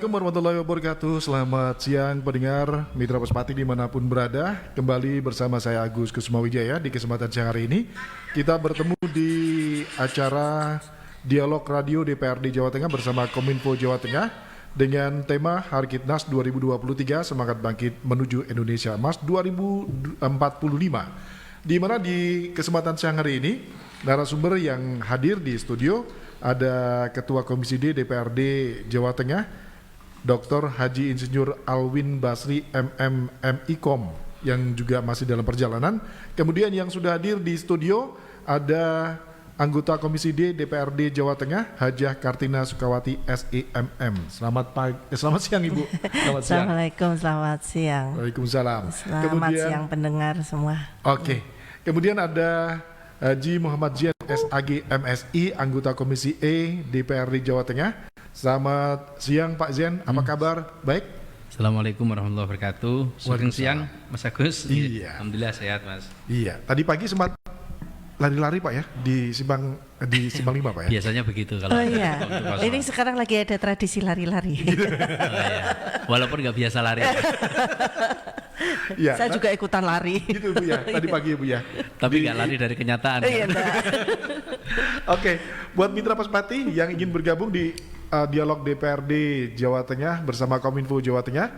Assalamualaikum warahmatullahi wabarakatuh. Selamat siang pendengar Mitra Puspati dimanapun berada. Kembali bersama saya Agus Kusuma-Wijaya. Di kesempatan siang hari ini kita bertemu di acara Dialog Radio DPRD Jawa Tengah bersama Kominfo Jawa Tengah dengan tema Harkitnas 2023 Semangat Bangkit Menuju Indonesia Emas 2045. Di mana di kesempatan siang hari ini narasumber yang hadir di studio ada Ketua Komisi D DPRD Jawa Tengah, Dr. Haji Insinyur Alwin Basri MM MIKOM yang juga masih dalam perjalanan. Kemudian yang sudah hadir di studio ada anggota Komisi D DPRD Jawa Tengah, Hajah Kartina Sukawati SEMM. Selamat siang Ibu. Selamat siang. Assalamualaikum, selamat siang. Waalaikumsalam. Selamat siang pendengar semua. Oke. Kemudian ada Haji Muhammad Zian SAG MSI, anggota Komisi E DPRD Jawa Tengah. Selamat siang Pak Zian, apa kabar? Baik? Assalamualaikum warahmatullahi wabarakatuh. Selamat siang Mas Agus. Iya. Alhamdulillah sehat Mas. Iya, tadi pagi sempat lari-lari Pak ya di Simpang 5 Pak ya? Biasanya begitu kalau Oh iya, waktu kosong. ini sekarang lagi ada tradisi lari-lari. Oh, iya. Walaupun nggak biasa lari. Iya. Saya juga ikutan lari. Gitu Bu ya, tadi pagi Bu ya. Tapi nggak lari dari kenyataan. Iya, Oke, buat Mitra Puspati yang ingin bergabung di Dialog DPRD Jawa Tengah bersama Kominfo Jawa Tengah,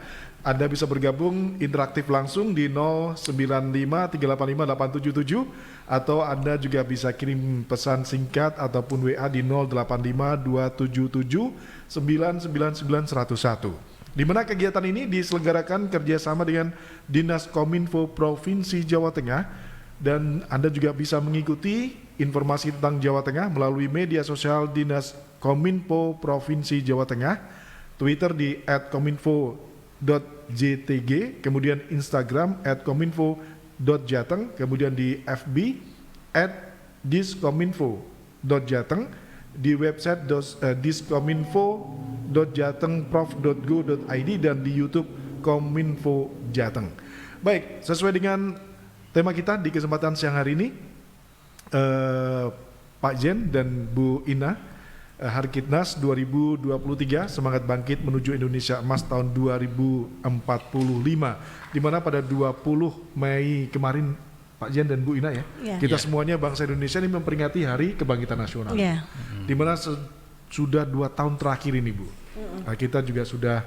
Anda bisa bergabung interaktif langsung di 095385877 atau Anda juga bisa kirim pesan singkat ataupun WA di 085277999101. Di mana kegiatan ini diselenggarakan kerjasama dengan Dinas Kominfo Provinsi Jawa Tengah, dan Anda juga bisa mengikuti informasi tentang Jawa Tengah melalui media sosial Dinas Kominfo Provinsi Jawa Tengah, Twitter di @kominfo.jtg, kemudian Instagram @kominfo.jateng, kemudian di FB @diskominfo.jateng, di website diskominfo.jatengprof.go.id, dan di YouTube Kominfo Jateng. Baik, sesuai dengan tema kita di kesempatan siang hari ini, Pak Jen dan Bu Ina, Harkitnas 2023 Semangat Bangkit Menuju Indonesia Emas tahun 2045, di mana pada 20 Mei kemarin Pak Jen dan Bu Ina ya, kita semuanya bangsa Indonesia ini memperingati Hari Kebangkitan Nasional, di mana sudah 2 tahun terakhir ini Bu, kita juga sudah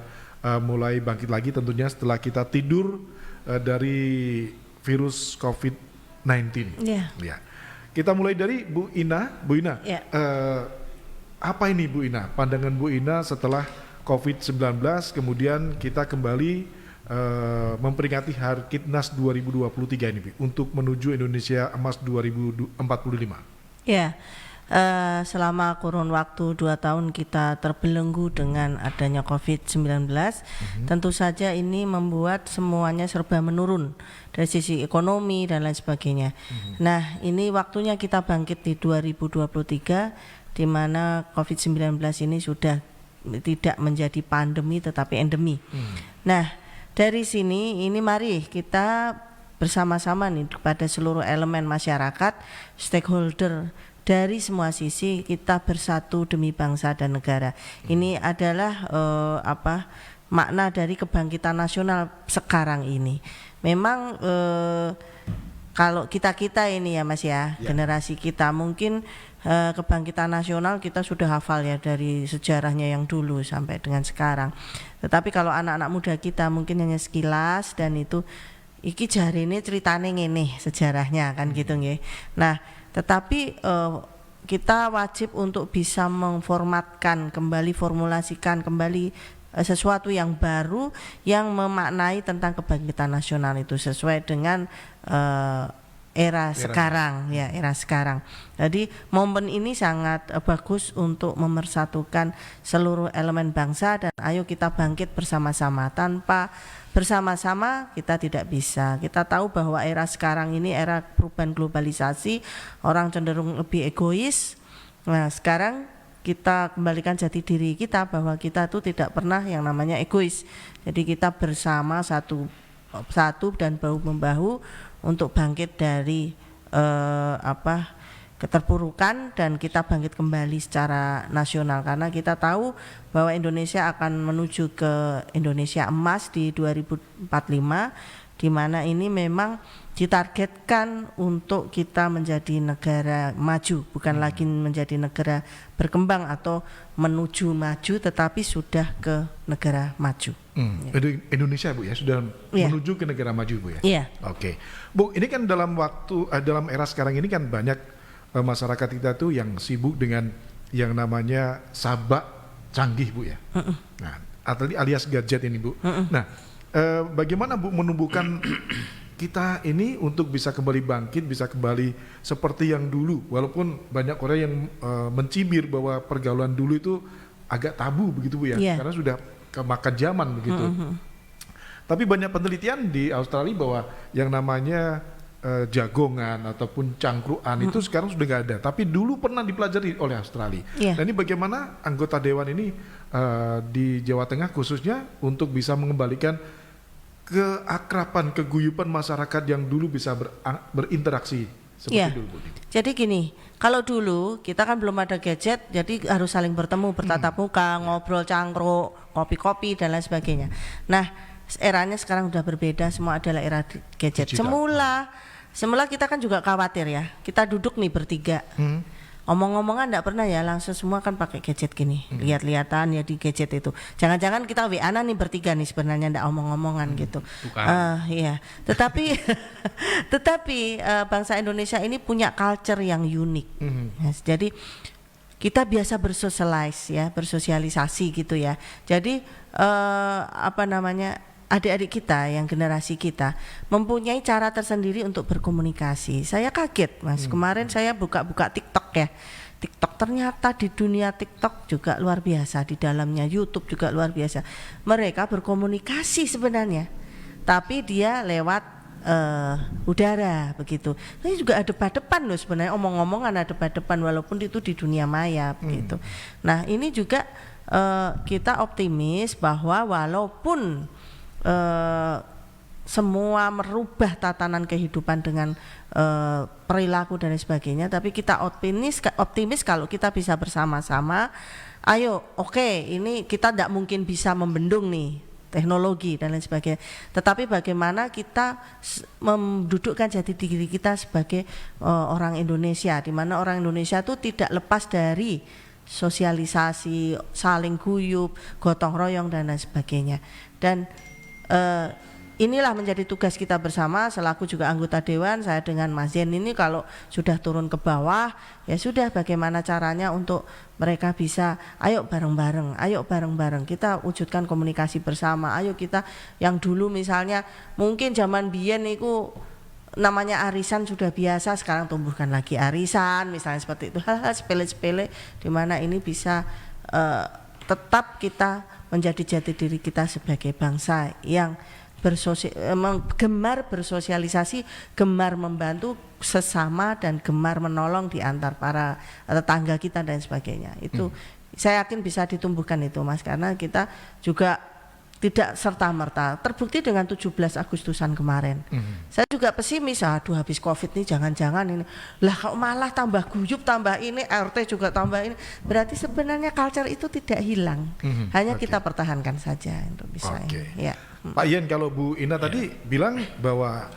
mulai bangkit lagi tentunya setelah kita tidur dari virus COVID-19. Ya. Kita mulai dari Bu Ina. Apa ini Bu Ina? Pandangan Bu Ina setelah COVID-19, kemudian kita kembali memperingati Harkitnas 2023 ini untuk menuju Indonesia Emas 2045. Ya, selama kurun waktu 2 tahun kita terbelenggu dengan adanya COVID-19, tentu saja ini membuat semuanya serba menurun dari sisi ekonomi dan lain sebagainya. Nah, ini waktunya kita bangkit di 2023, di mana COVID-19 ini sudah tidak menjadi pandemi tetapi endemi. Nah, dari sini ini mari kita bersama-sama nih kepada seluruh elemen masyarakat, stakeholder dari semua sisi, kita bersatu demi bangsa dan negara. Ini adalah makna dari kebangkitan nasional sekarang ini. Memang kalau kita ini ya Mas ya, generasi kita mungkin kebangkitan nasional kita sudah hafal ya dari sejarahnya yang dulu sampai dengan sekarang. Tetapi kalau anak-anak muda kita mungkin hanya sekilas, dan itu iki jari ini ceritane ngene sejarahnya kan gitu nggih. Nah, tetapi kita wajib untuk bisa memformatkan kembali, formulasikan kembali sesuatu yang baru yang memaknai tentang kebangkitan nasional itu sesuai dengan era sekarang. Jadi momen ini sangat bagus untuk memersatukan seluruh elemen bangsa, dan ayo kita bangkit bersama-sama. Tanpa bersama-sama kita tidak bisa. Kita tahu bahwa era sekarang ini era perubahan globalisasi, orang cenderung lebih egois. Nah, sekarang kita kembalikan jati diri kita bahwa kita itu tidak pernah yang namanya egois. Jadi kita bersama satu dan bahu membahu untuk bangkit dari keterpurukan dan kita bangkit kembali secara nasional, karena kita tahu bahwa Indonesia akan menuju ke Indonesia emas di 2045, di mana ini memang ditargetkan untuk kita menjadi negara maju, bukan lagi menjadi negara berkembang atau menuju maju, tetapi sudah ke negara maju. Indonesia Bu ya sudah menuju ke negara maju Bu ya. Iya. Oke, Bu, ini kan dalam dalam era sekarang ini kan banyak masyarakat kita tuh yang sibuk dengan yang namanya sabak canggih Bu ya. Nah, alias gadget ini Bu. Nah, bagaimana Bu menumbuhkan kita ini untuk bisa kembali bangkit, bisa kembali seperti yang dulu, walaupun banyak orang yang mencibir bahwa pergaulan dulu itu agak tabu begitu Bu ya, karena sudah kemakan zaman begitu. Tapi banyak penelitian di Australia bahwa yang namanya jagongan ataupun cangkruan itu sekarang sudah nggak ada, tapi dulu pernah dipelajari oleh Australia. Nah ini bagaimana anggota dewan ini di Jawa Tengah khususnya untuk bisa mengembalikan keakraban, keguyuban masyarakat yang dulu bisa berinteraksi seperti dulu. Jadi gini, kalau dulu kita kan belum ada gadget, jadi harus saling bertemu, bertatap muka, ngobrol, cangkruk, kopi-kopi dan lain sebagainya. Nah, eranya sekarang udah berbeda, semua adalah era gadget. Semula kita kan juga khawatir ya, kita duduk nih bertiga. Omong-omongan enggak pernah ya, langsung semua kan pakai gadget gini, lihat-lihatan ya di gadget itu. Jangan-jangan kita WA-an nih bertiga nih sebenarnya enggak omong-omongan gitu. Iya. Tetapi bangsa Indonesia ini punya culture yang unik. Yes, jadi kita biasa bersosialisasi gitu ya. Jadi adik-adik kita yang generasi kita mempunyai cara tersendiri untuk berkomunikasi. Saya kaget Mas, kemarin saya buka-buka TikTok ya. TikTok ternyata di dunia TikTok juga luar biasa, di dalamnya YouTube juga luar biasa. Mereka berkomunikasi sebenarnya, tapi dia lewat udara begitu. Ini juga ada depan loh sebenarnya, omong-omongan ada depan walaupun itu di dunia maya begitu. Nah ini juga kita optimis bahwa walaupun semua merubah tatanan kehidupan dengan perilaku dan sebagainya, tapi kita optimis kalau kita bisa bersama-sama. Ayo, ini kita tidak mungkin bisa membendung nih teknologi dan lain sebagainya, tetapi bagaimana kita mendudukkan jati diri kita sebagai orang Indonesia, di mana orang Indonesia itu tidak lepas dari sosialisasi, saling guyup, gotong royong dan lain sebagainya. Dan inilah menjadi tugas kita bersama selaku juga anggota dewan. Saya dengan Mas Yen ini kalau sudah turun ke bawah, ya sudah bagaimana caranya untuk mereka bisa ayo bareng-bareng kita wujudkan komunikasi bersama. Ayo kita yang dulu misalnya mungkin zaman biyen itu namanya arisan sudah biasa, sekarang tumbuhkan lagi arisan misalnya seperti itu, hal-hal sepele-sepele di mana ini bisa tetap kita menjadi jati diri kita sebagai bangsa yang gemar bersosialisasi, gemar membantu sesama dan gemar menolong di antar para tetangga kita dan sebagainya. Itu saya yakin bisa ditumbuhkan itu Mas, karena kita juga tidak serta-merta terbukti dengan 17 Agustusan kemarin. Saya juga pesimis, habis Covid nih jangan-jangan ini lah kok malah tambah guyup, tambah ini RT juga tambah ini. Berarti sebenarnya culture itu tidak hilang, hanya kita pertahankan saja untuk bisa ini. Ya. Pak Yen, kalau Bu Ina tadi bilang bahwa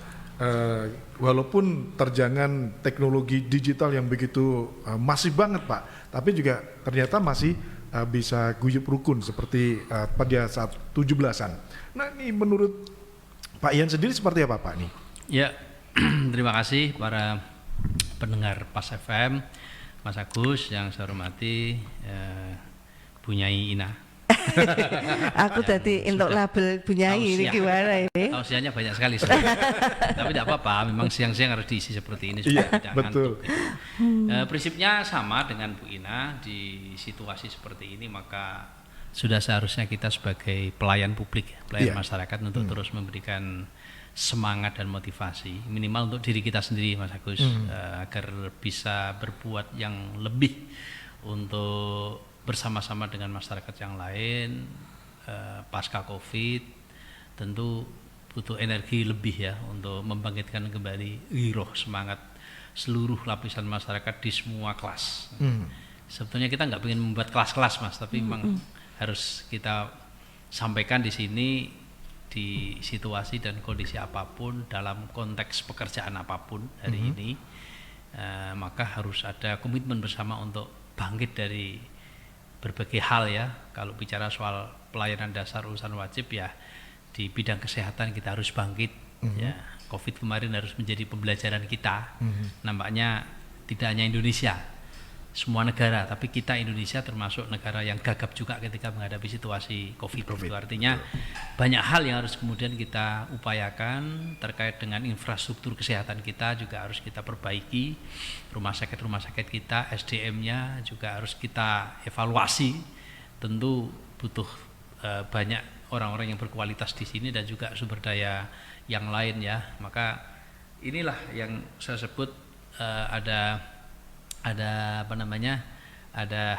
walaupun terjangan teknologi digital yang begitu masif banget Pak, tapi juga ternyata masih bisa guyup rukun seperti pada saat 17-an. Nah ini menurut Pak Ian sendiri seperti apa Pak nih? Ya, terima kasih para pendengar Pas FM, Mas Agus yang saya hormati, Bu Nyai Ina. Aku tadi untuk label Bu Nyai ini gimana ini? Tausiahnya banyak sekali tapi tidak apa-apa, memang siang-siang harus diisi seperti ini supaya tidak ngantuk. Prinsipnya sama dengan Bu Ina, di situasi seperti ini maka sudah seharusnya kita sebagai pelayan publik, pelayan masyarakat untuk terus memberikan semangat dan motivasi minimal untuk diri kita sendiri Mas Agus, agar bisa berbuat yang lebih untuk bersama-sama dengan masyarakat yang lain pasca Covid. Tentu butuh energi lebih ya untuk membangkitkan kembali giroh semangat seluruh lapisan masyarakat di semua kelas. Sebetulnya kita nggak ingin membuat kelas-kelas Mas, tapi memang harus kita sampaikan di sini di situasi dan kondisi apapun dalam konteks pekerjaan apapun hari ini, maka harus ada komitmen bersama untuk bangkit dari berbagai hal ya. Kalau bicara soal pelayanan dasar urusan wajib ya, di bidang kesehatan kita harus bangkit ya. Covid kemarin harus menjadi pembelajaran kita. Nampaknya tidak hanya Indonesia, semua negara, tapi kita Indonesia termasuk negara yang gagap juga ketika menghadapi situasi COVID. Itu artinya banyak hal yang harus kemudian kita upayakan terkait dengan infrastruktur kesehatan kita juga harus kita perbaiki. Rumah sakit kita, SDM-nya juga harus kita evaluasi. Tentu butuh banyak orang-orang yang berkualitas di sini dan juga sumber daya yang lain ya. Maka inilah yang saya sebut ada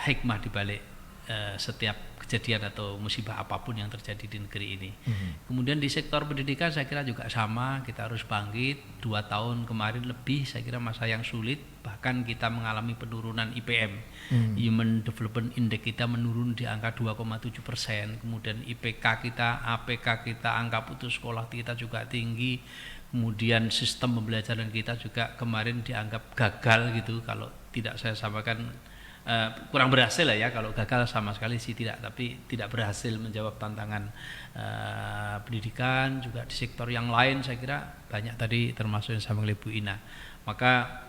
hikmah di balik setiap kejadian atau musibah apapun yang terjadi di negeri ini. Kemudian di sektor pendidikan saya kira juga sama, kita harus bangkit. 2 tahun kemarin lebih saya kira masa yang sulit, bahkan kita mengalami penurunan IPM, Human Development Index kita menurun di angka 2,7%. Kemudian IPK kita, APK kita, angka putus sekolah kita juga tinggi. Kemudian sistem pembelajaran kita juga kemarin dianggap gagal gitu, kalau tidak saya sampaikan kurang berhasil lah ya, kalau gagal sama sekali sih tidak, tapi tidak berhasil menjawab tantangan pendidikan. Juga di sektor yang lain saya kira banyak tadi termasuk yang sama oleh Bu Ina. Maka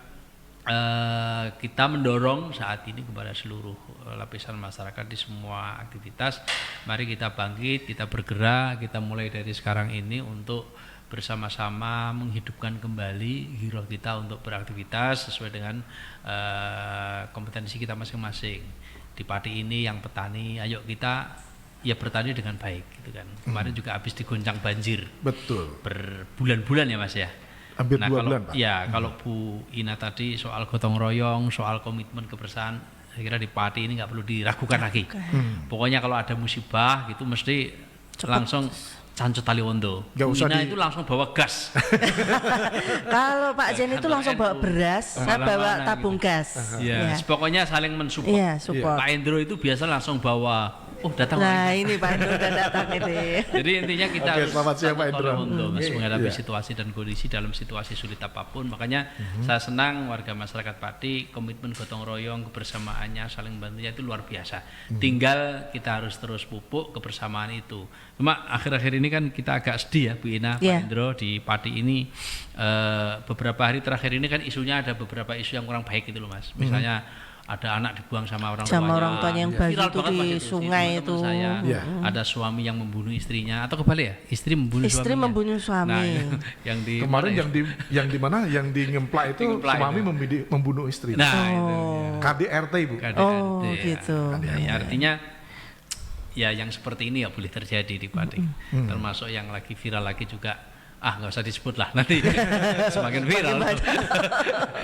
kita mendorong saat ini kepada seluruh lapisan masyarakat di semua aktivitas, mari kita bangkit, kita bergerak, kita mulai dari sekarang ini untuk bersama-sama menghidupkan kembali giroh kita untuk beraktivitas sesuai dengan kompetensi kita masing-masing. Di Pati ini yang petani, ayo kita ya bertani dengan baik gitu kan. Kemarin juga habis digoncang banjir. Betul. Berbulan-bulan ya Mas ya. Hampir 2 bulan Pak. Ya, kalau Bu Ina tadi soal gotong royong, soal komitmen kebersamaan, saya kira di Pati ini nggak perlu diragukan lagi. Pokoknya kalau ada musibah gitu mesti langsung Cancut tali ondo. Ina itu langsung bawa gas. Kalau Pak Jen itu langsung bawa beras, saya bawa tabung gitu. gas. Ya, pokoknya saling mensupport. Ya, support. Pak Endro itu biasa langsung bawa, datang. Nah ini Pak Endro udah datang ini. Jadi intinya kita harus selamat siang Pak Endro. Menghadapi situasi dan kondisi dalam situasi sulit apapun. Makanya saya senang warga masyarakat Pati komitmen gotong royong, kebersamaannya, saling bantunya itu luar biasa. Tinggal kita harus terus pupuk kebersamaan itu. Cuma akhir-akhir ini kan kita agak sedih ya Bu Ina, Pak Endro, di Pati ini beberapa hari terakhir ini kan isunya ada beberapa isu yang kurang baik gitu loh Mas. Misalnya ada anak dibuang sama orang tuanya yang bayi itu di sungai itu. Ada suami yang membunuh istrinya atau kebalik ya, istri membunuh suami. Nah, yang di kemarin yang di mana yang di Ngemplak itu suami membunuh istri. Nah, itu KDRT Ibu. KDRT, gitu. Ya, artinya ya yang seperti ini ya boleh terjadi di Pati. Termasuk yang lagi viral lagi juga. Nggak usah disebut lah, nanti semakin viral.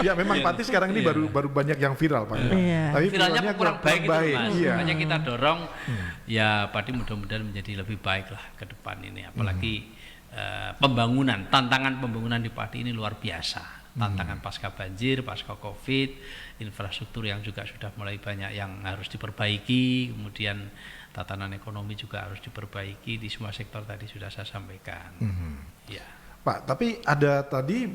Ya memang Pati sekarang ini baru banyak yang viral Pak. Tapi viralnya kurang baik itu Mas. Iya. Makanya kita dorong ya Pati mudah-mudahan menjadi lebih baik lah ke depan ini. Apalagi pembangunan, tantangan pembangunan di Pati ini luar biasa. Tantangan pasca banjir, pasca Covid, infrastruktur yang juga sudah mulai banyak yang harus diperbaiki, kemudian tatanan ekonomi juga harus diperbaiki di semua sektor tadi sudah saya sampaikan. Ya. Pak, tapi ada tadi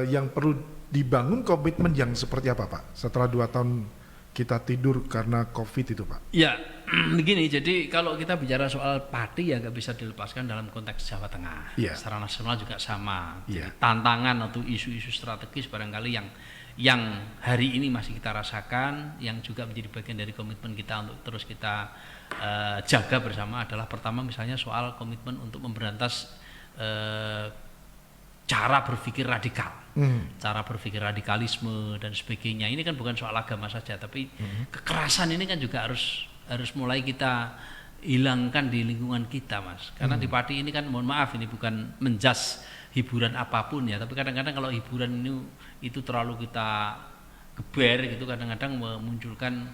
yang perlu dibangun komitmen yang seperti apa Pak? Setelah 2 tahun kita tidur karena COVID itu Pak. Ya, begini. Jadi kalau kita bicara soal Pati ya nggak bisa dilepaskan dalam konteks Jawa Tengah. Secara nasional juga sama. Jadi tantangan atau isu-isu strategis barangkali yang hari ini masih kita rasakan, yang juga menjadi bagian dari komitmen kita untuk terus kita jaga bersama adalah pertama misalnya soal komitmen untuk memberantas cara berpikir radikal, cara berpikir radikalisme dan sebagainya. Ini kan bukan soal agama saja, tapi kekerasan ini kan juga harus mulai kita hilangkan di lingkungan kita Mas. Karena di Pati ini kan mohon maaf ini bukan menjas hiburan apapun ya, tapi kadang-kadang kalau hiburan itu terlalu kita geber gitu, kadang-kadang memunculkan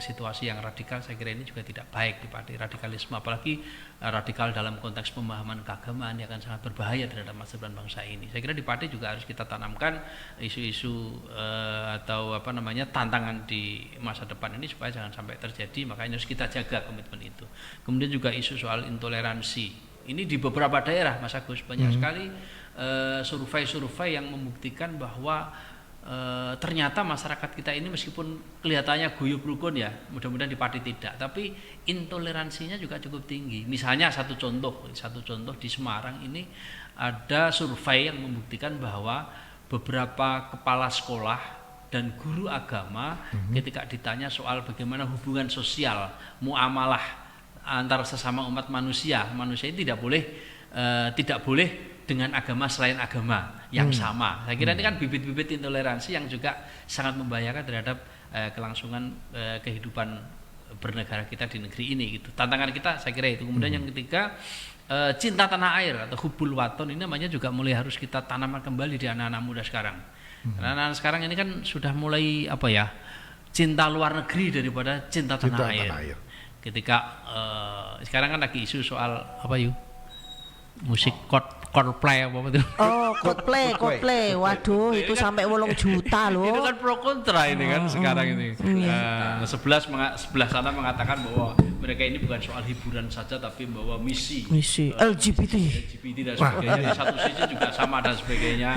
situasi yang radikal, saya kira ini juga tidak baik di Pati. Radikalisme apalagi radikal dalam konteks pemahaman keagamaan yang akan sangat berbahaya terhadap masa depan bangsa ini. Saya kira di Pati juga harus kita tanamkan isu-isu atau tantangan di masa depan ini supaya jangan sampai terjadi, makanya harus kita jaga komitmen itu. Kemudian juga isu soal intoleransi. Ini di beberapa daerah Mas Agus banyak sekali survei-survei yang membuktikan bahwa ternyata masyarakat kita ini meskipun kelihatannya guyup rukun ya, mudah-mudahan di Pati tidak, tapi intoleransinya juga cukup tinggi. Misalnya satu contoh di Semarang ini ada survei yang membuktikan bahwa beberapa kepala sekolah dan guru agama ketika ditanya soal bagaimana hubungan sosial, muamalah antar sesama umat manusia ini tidak boleh dengan agama selain agama yang sama. Saya kira ini kan bibit-bibit intoleransi yang juga sangat membahayakan terhadap kelangsungan kehidupan bernegara kita di negeri ini gitu. Tantangan kita saya kira itu. Kemudian yang ketiga, cinta tanah air atau hubul waton ini namanya juga mulai harus kita tanamkan kembali di anak-anak muda sekarang. Karena anak-anak sekarang ini kan sudah mulai cinta luar negeri daripada cinta tanah air. Ketika sekarang kan lagi isu soal musik Coldplay apa itu? Oh, Coldplay. Waduh, itu sampai 8 juta loh. Itu kan pro kontra ini kan sekarang ini. Sebelah sana mengatakan bahwa mereka ini bukan soal hiburan saja tapi bahwa misi LGBT dan sebagainya. Di satu sisi juga sama dan sebagainya.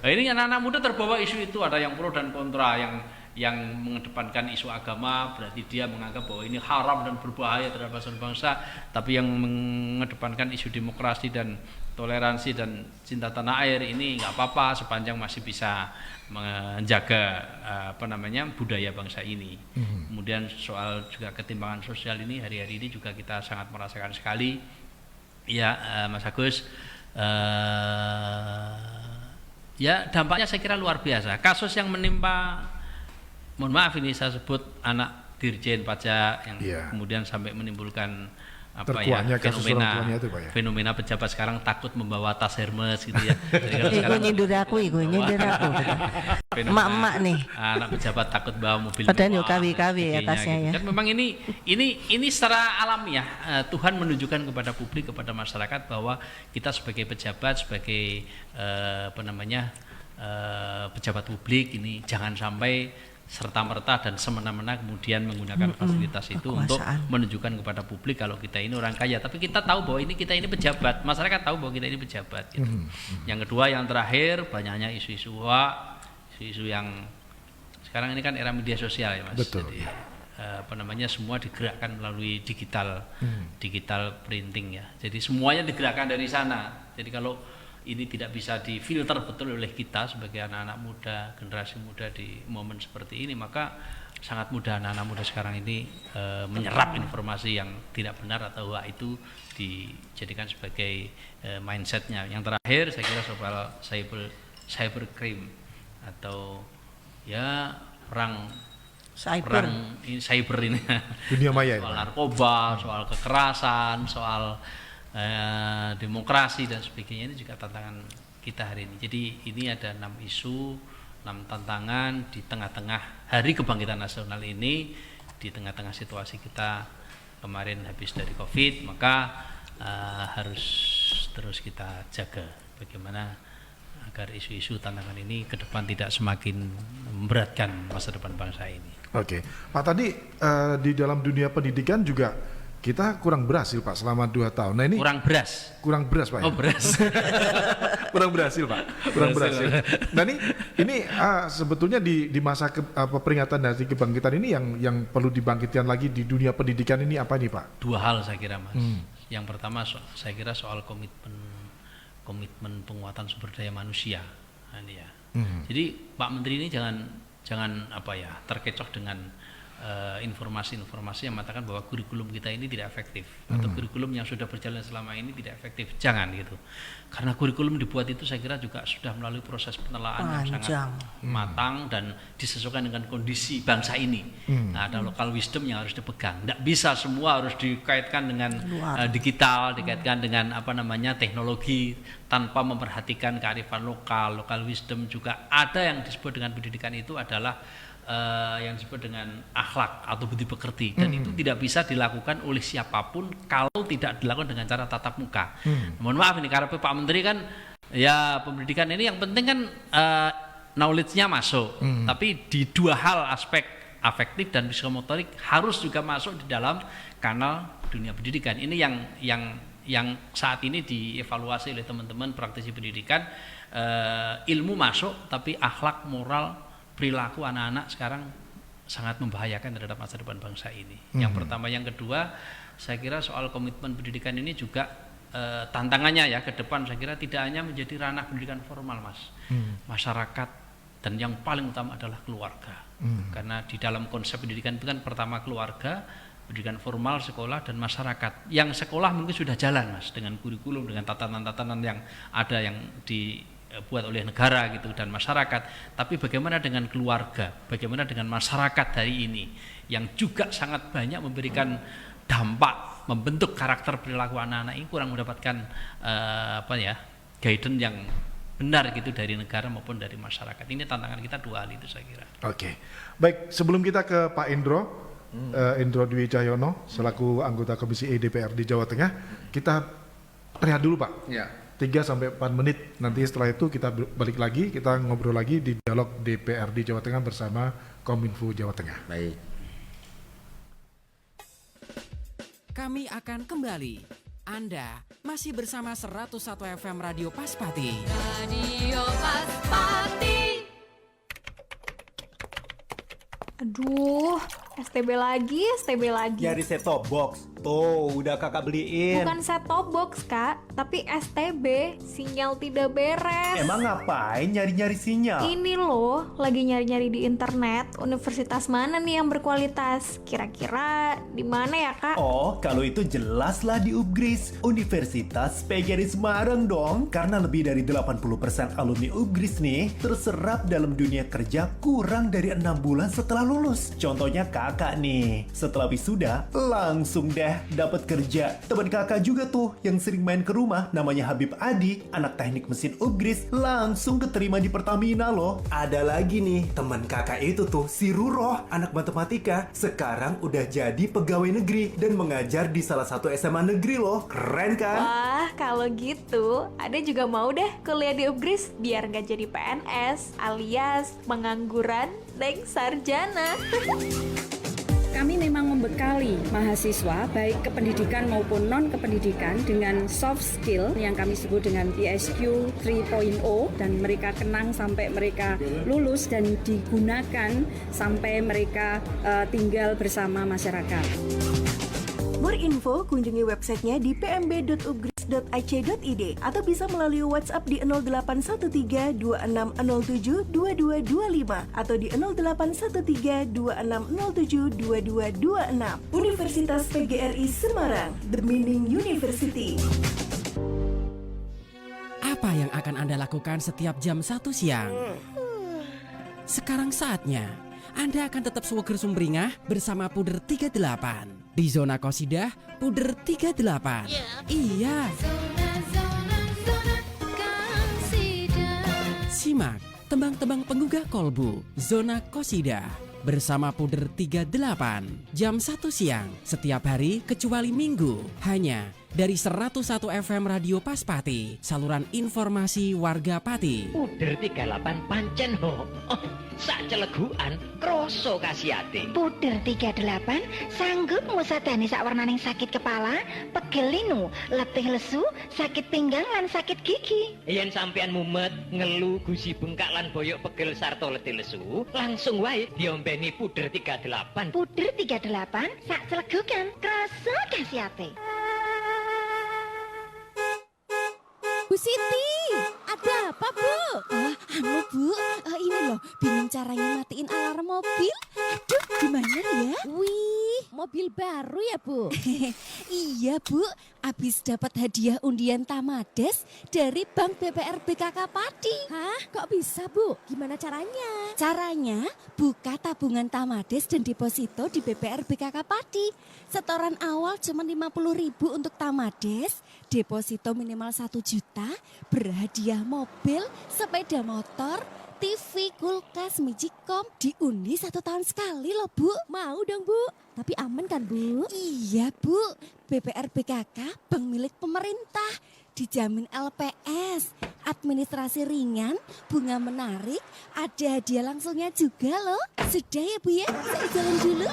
Nah, ini anak-anak muda terbawa isu itu, ada yang pro dan kontra, yang mengedepankan isu agama berarti dia menganggap bahwa ini haram dan berbahaya terhadap bangsa, tapi yang mengedepankan isu demokrasi dan toleransi dan cinta tanah air ini nggak apa-apa sepanjang masih bisa menjaga budaya bangsa ini. Kemudian soal juga ketimpangan sosial ini hari-hari ini juga kita sangat merasakan sekali ya, Mas Agus. Ya dampaknya saya kira luar biasa. Kasus yang menimpa, mohon maaf ini saya sebut anak Dirjen Pajak yang kemudian sampai menimbulkan fenomena pejabat sekarang takut membawa tas Hermes gitu ya. Gue nyindir aku. Emak-emak nih. Anak pejabat takut bawa mobil. Padahal KW ya tasnya ya. Dan memang ini secara alamiah Tuhan menunjukkan kepada publik, kepada masyarakat bahwa kita sebagai pejabat, sebagai pejabat publik ini jangan sampai serta-merta dan semena-mena kemudian menggunakan fasilitas itu untuk menunjukkan kepada publik kalau kita ini orang kaya, tapi kita tahu bahwa kita ini pejabat, masyarakat tahu bahwa kita ini pejabat gitu. Yang kedua, yang terakhir, banyaknya isu-isu yang sekarang ini kan era media sosial ya Mas. Betul. Jadi semua digerakkan melalui digital printing ya. Jadi semuanya digerakkan dari sana. Jadi kalau ini tidak bisa difilter betul oleh kita sebagai anak-anak muda, generasi muda di momen seperti ini, maka sangat mudah anak-anak muda sekarang ini menyerap informasi yang tidak benar atau itu dijadikan sebagai mindsetnya. Yang terakhir saya kira soal cybercrime atau perang cyber ini, dunia maya, soal narkoba, soal kekerasan, soal demokrasi dan sebagainya, ini juga tantangan kita hari ini. Jadi ini ada 6 isu, 6 tantangan di tengah-tengah Hari Kebangkitan Nasional ini, di tengah-tengah situasi kita kemarin habis dari COVID, maka harus terus kita jaga bagaimana agar isu-isu tantangan ini ke depan tidak semakin memberatkan masa depan bangsa ini. Oke, Pak, tadi di dalam dunia pendidikan juga kita kurang berhasil Pak selama 2 tahun. Nah ini kurang beras Pak. Oh beras. Kurang berhasil Pak. Berhasil. Nah ini sebetulnya di masa peringatan Hari Kebangkitan ini yang perlu dibangkitkan lagi di dunia pendidikan ini apa nih Pak? 2 hal saya kira Mas. Yang pertama saya kira soal komitmen penguatan sumber daya manusia. Nah, ini ya. Jadi Pak Menteri ini jangan terkecoh dengan informasi-informasi yang mengatakan bahwa kurikulum kita ini tidak efektif atau kurikulum yang sudah berjalan selama ini tidak efektif. Jangan gitu. Karena kurikulum dibuat itu saya kira juga sudah melalui proses penelaahan yang sangat matang dan disesuaikan dengan kondisi bangsa ini. Nah, ada local wisdom yang harus dipegang. Tidak bisa semua harus dikaitkan dengan digital, dikaitkan dengan teknologi tanpa memperhatikan kearifan lokal wisdom juga. Ada yang disebut dengan pendidikan itu adalah yang disebut dengan akhlak atau budi pekerti, dan itu tidak bisa dilakukan oleh siapapun kalau tidak dilakukan dengan cara tatap muka. Mohon maaf ini karena Pak Menteri kan ya pendidikan ini yang penting kan knowledge-nya masuk, tapi di dua hal, aspek afektif dan psikomotorik harus juga masuk di dalam kanal dunia pendidikan. Ini yang saat ini dievaluasi oleh teman-teman praktisi pendidikan. Ilmu masuk tapi akhlak, moral, perilaku anak-anak sekarang sangat membahayakan terhadap masa depan bangsa ini. Yang pertama, yang kedua, saya kira soal komitmen pendidikan ini juga tantangannya ya ke depan, saya kira tidak hanya menjadi ranah pendidikan formal, Mas. Masyarakat, dan yang paling utama adalah keluarga. Karena di dalam konsep pendidikan itu kan pertama keluarga, pendidikan formal, sekolah, dan masyarakat. Yang sekolah mungkin sudah jalan, Mas, dengan kurikulum, dengan tatanan-tatanan yang ada yang dibuat oleh negara gitu dan masyarakat. Tapi bagaimana dengan keluarga, bagaimana dengan masyarakat hari ini yang juga sangat banyak memberikan dampak, membentuk karakter perilaku anak-anak ini, kurang mendapatkan guidance yang benar gitu dari negara maupun dari masyarakat. Ini tantangan kita dua hal itu, saya kira. Oke, baik, sebelum kita ke Pak Indro, Indro Dwi Cahyono selaku anggota Komisi E DPR di Jawa Tengah, kita rehat dulu Pak. Ya. 3-4 menit, nanti setelah itu kita balik lagi, kita ngobrol lagi di dialog DPRD Jawa Tengah bersama Kominfo Jawa Tengah. Baik. Kami akan kembali. Anda masih bersama 101 FM Radio Paspati. Radio Paspati. Aduh, STB lagi. Nyari set-top box. Tuh, udah kakak beliin. Bukan set-top box, Kak, tapi STB, sinyal tidak beres. Emang ngapain nyari-nyari sinyal? Ini loh, lagi nyari-nyari di internet, universitas mana nih yang berkualitas? Kira-kira di mana ya, Kak? Oh, kalau itu jelaslah di UPGRIS, Universitas PGRI Semarang dong. Karena lebih dari 80% alumni UPGRIS nih terserap dalam dunia kerja kurang dari 6 bulan setelah lulus. Contohnya kakak nih, setelah wisuda langsung deh dapat kerja. Teman kakak juga tuh yang sering main ke rumah, namanya Habib Adi, anak teknik mesin UPGRIS, langsung keterima di Pertamina loh. Ada lagi nih, teman kakak itu tuh si Ruroh, anak matematika, sekarang udah jadi pegawai negeri dan mengajar di salah satu SMA negeri loh. Keren kan? Wah, kalau gitu, Ade juga mau deh kuliah di UPGRIS biar nggak jadi PNS alias pengangguran dan sarjana. Kami memang membekali mahasiswa baik kependidikan maupun non-kependidikan dengan soft skill yang kami sebut dengan ISQ 3.0 dan mereka kenang sampai mereka lulus dan digunakan sampai mereka tinggal bersama masyarakat. More info kunjungi websitenya di pmb.upgris.ac.id atau bisa melalui WhatsApp di 0813 2607 2225 atau di 0813 2607 2226. Universitas PGRI Semarang, The Meaning University. Apa yang akan Anda lakukan setiap jam 1 siang? Sekarang saatnya Anda akan tetap seger sumringah bersama Puder 38. Di Zona Qasidah, Puder 38. Iya. Simak tembang-tembang penggugah kolbu Zona Qasidah bersama Puder 38 jam 1 siang setiap hari kecuali Minggu, hanya dari 101 FM Radio Paspati, saluran informasi warga Pati. Puder 38 pancen ho. Oh, sak celegukan kroso kasihate. Puder 38 sanggup ngusadani sak warnaning sakit kepala, pegel linu, letih lesu, sakit pinggang lan sakit gigi. Yen sampean mumet, ngelu, gusi bengkak lan boyok pegel sarta letih lesu, langsung wae diombeni Puder 38. Puder 38 sak celegukan kroso kasihate. Bu Siti, ada apa Bu? Bu, ini loh, bingung caranya matiin alarm mobil. Aduh, gimana ya? Wih, mobil baru ya Bu? Iya Bu, habis dapat hadiah undian Tamades dari Bank BPR BKK Pati. Hah? Kok bisa Bu? Gimana caranya? Caranya, buka tabungan Tamades dan deposito di BPR BKK Pati. Setoran awal cuma 50.000 untuk Tamades, deposito minimal 1 juta, berhadiah mobil, sepeda motor, TV, kulkas, Magicom diundi 1 tahun sekali loh Bu. Mau dong Bu? Tapi aman kan Bu? Iya Bu, BPR BKK bank milik pemerintah. Dijamin LPS, administrasi ringan, bunga menarik, ada hadiah langsungnya juga loh. Sudah ya Bu ya, saya jalan dulu.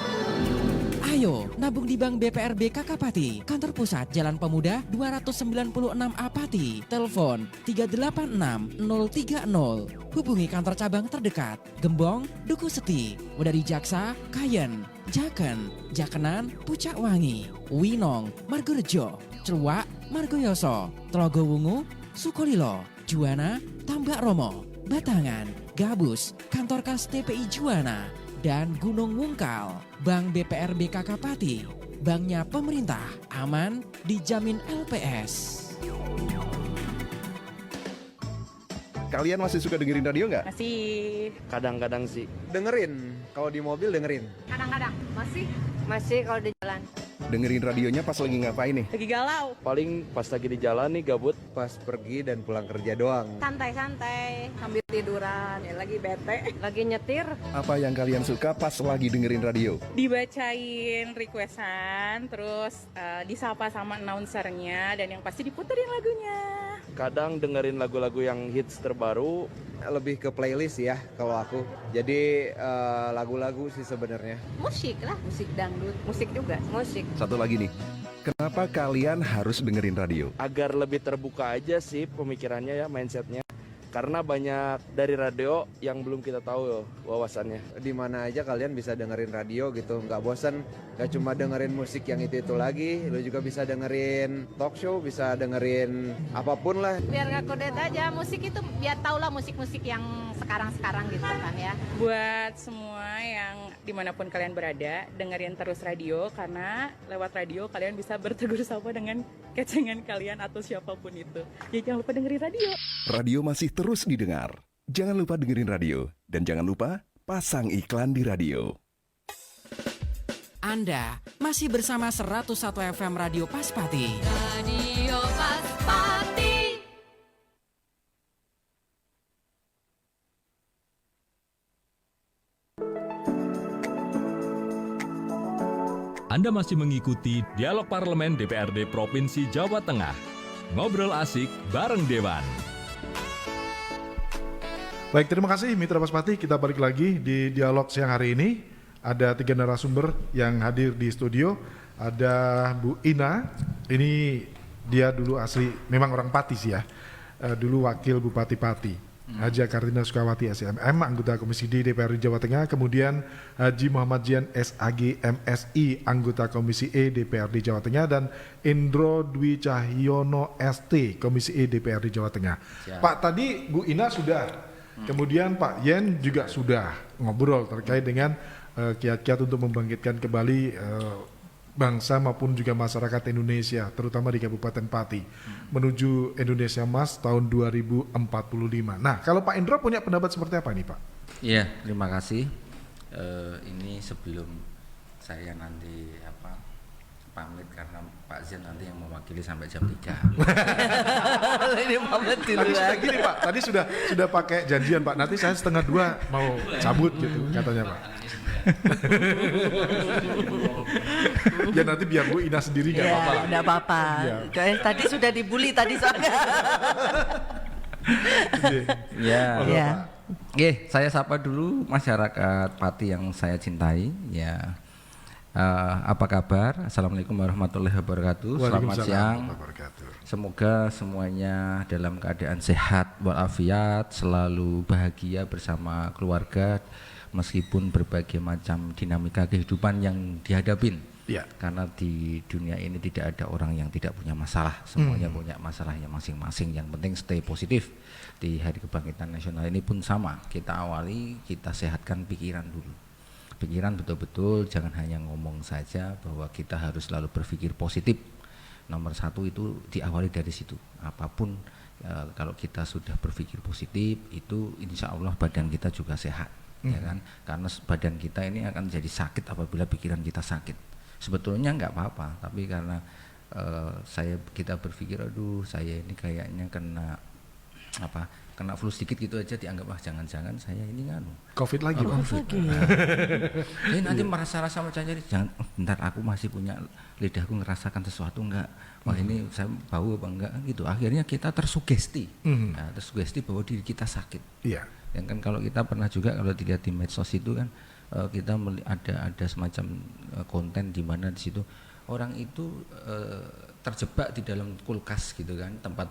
Ayo, nabung di Bank BPR BKK Pati. Kantor pusat Jalan Pemuda 296A Pati. Telepon 386 030. Hubungi kantor cabang terdekat. Gembong, Duku Seti, Wedari Jaksa, Kayen, Jaken, Jakenan, Pucak Wangi, Winong, Margorejo, Celuak, Margoyoso, Trogowungu, Sukolilo, Juwana, Tambak Romo, Batangan, Gabus, Kantor Kas TPI Juwana, dan Gunung Wungkal. Bank BPR BKK Pati, banknya pemerintah, aman, dijamin LPS. Kalian masih suka dengerin radio nggak? Masih. Kadang-kadang sih. Dengerin, kalau di mobil dengerin. Kadang-kadang. Masih kalau di jalan. Dengerin radionya pas lagi ngapain nih? Lagi galau. Paling pas lagi di jalan nih gabut. Pas pergi dan pulang kerja doang. Santai-santai. Sambil tiduran. Ya lagi bete. Lagi nyetir. Apa yang kalian suka pas lagi dengerin radio? Dibacain requestan. Terus disapa sama announcernya. Dan yang pasti diputerin lagunya. Kadang dengerin lagu-lagu yang hits terbaru. Lebih ke playlist ya kalau aku. Jadi lagu-lagu sih sebenarnya. Musik lah. Musik dangdut. Musik juga. Musik. Satu lagi nih. Kenapa kalian harus dengerin radio? Agar lebih terbuka aja sih pemikirannya ya, mindsetnya. Karena banyak dari radio yang belum kita tahu wawasannya. Di mana aja kalian bisa dengerin radio gitu, nggak bosan. Nggak cuma dengerin musik yang itu lagi, lo juga bisa dengerin talk show, bisa dengerin apapun lah. Biar nggak kudet aja, musik itu biar tau lah musik-musik yang sekarang-sekarang gitu kan ya. Buat semua yang dimanapun kalian berada, dengerin terus radio. Karena lewat radio kalian bisa bertegur sapa dengan kecengan kalian atau siapapun itu. Ya jangan lupa dengerin radio. Radio masih terus didengar. Jangan lupa dengerin radio. Dan jangan lupa pasang iklan di radio. Anda masih bersama 101 FM Radio Paspati. Radio Paspati. Anda masih mengikuti Dialog Parlemen DPRD Provinsi Jawa Tengah. Ngobrol asik bareng Dewan. Baik, terima kasih Mitra Paspati. Kita balik lagi di dialog siang hari ini. Ada 3 narasumber yang hadir di studio. Ada Bu Ina, ini dia dulu asli, memang orang Pati sih ya. Dulu wakil Bupati Pati. Haji Kartina Sukawati SMM, anggota Komisi D DPRD Jawa Tengah. Kemudian Haji Muhammad Jian SAG MSI, anggota Komisi E DPRD Jawa Tengah. Dan Indro Dwi Cahyono ST, Komisi E DPRD Jawa Tengah. Siap. Pak, tadi Bu Ina sudah, kemudian Pak Yen juga sudah ngobrol terkait dengan kiat-kiat untuk membangkitkan kembali bangsa maupun juga masyarakat Indonesia, terutama di Kabupaten Pati, menuju Indonesia Emas tahun 2045. Nah, kalau Pak Indro punya pendapat seperti apa nih Pak? Iya, terima kasih. Ini sebelum saya nanti pamit karena Pak Zen nanti yang mewakili sampai jam 3. Ini pamit tadi sudah gini Pak, tadi sudah pakai janjian Pak, nanti saya 1:30 mau cabut gitu katanya Pak. Ya nanti biar Bu Ina sendiri nggak apa-apa. Nggak apa-apa. Ya. Tadi sudah dibully tadi soalnya. Ya. Oke, saya sapa dulu masyarakat Pati yang saya cintai. Ya. Apa kabar? Assalamualaikum warahmatullahi wabarakatuh. Selamat siang. Semoga semuanya dalam keadaan sehat walafiat, selalu bahagia bersama keluarga meskipun berbagai macam dinamika kehidupan yang dihadapin. Ya. Karena di dunia ini tidak ada orang yang tidak punya masalah, semuanya punya masalahnya masing-masing. Yang penting stay positif. Di Hari Kebangkitan Nasional ini pun sama. Kita awali, kita sehatkan pikiran dulu. Pikiran betul-betul jangan hanya ngomong saja bahwa kita harus selalu berpikir positif. Nomor 1 itu diawali dari situ. Apapun kalau kita sudah berpikir positif itu insya Allah badan kita juga sehat. Ya kan? Karena badan kita ini akan jadi sakit apabila pikiran kita sakit. Sebetulnya nggak apa-apa, tapi karena kita berpikir aduh saya ini kayaknya kena kena flu sedikit gitu aja dianggap jangan-jangan saya ini COVID lagi. Jadi nanti merasa-rasa macam jangan bentar aku masih punya lidahku ngerasakan sesuatu enggak, wah ini saya bau apa enggak gitu. Akhirnya kita tersugesti, tersugesti bahwa diri kita sakit. Iya. Yang kan kalau kita pernah juga kalau dilihat di medsos itu kan kita ada semacam konten di mana di situ orang itu terjebak di dalam kulkas gitu kan, tempat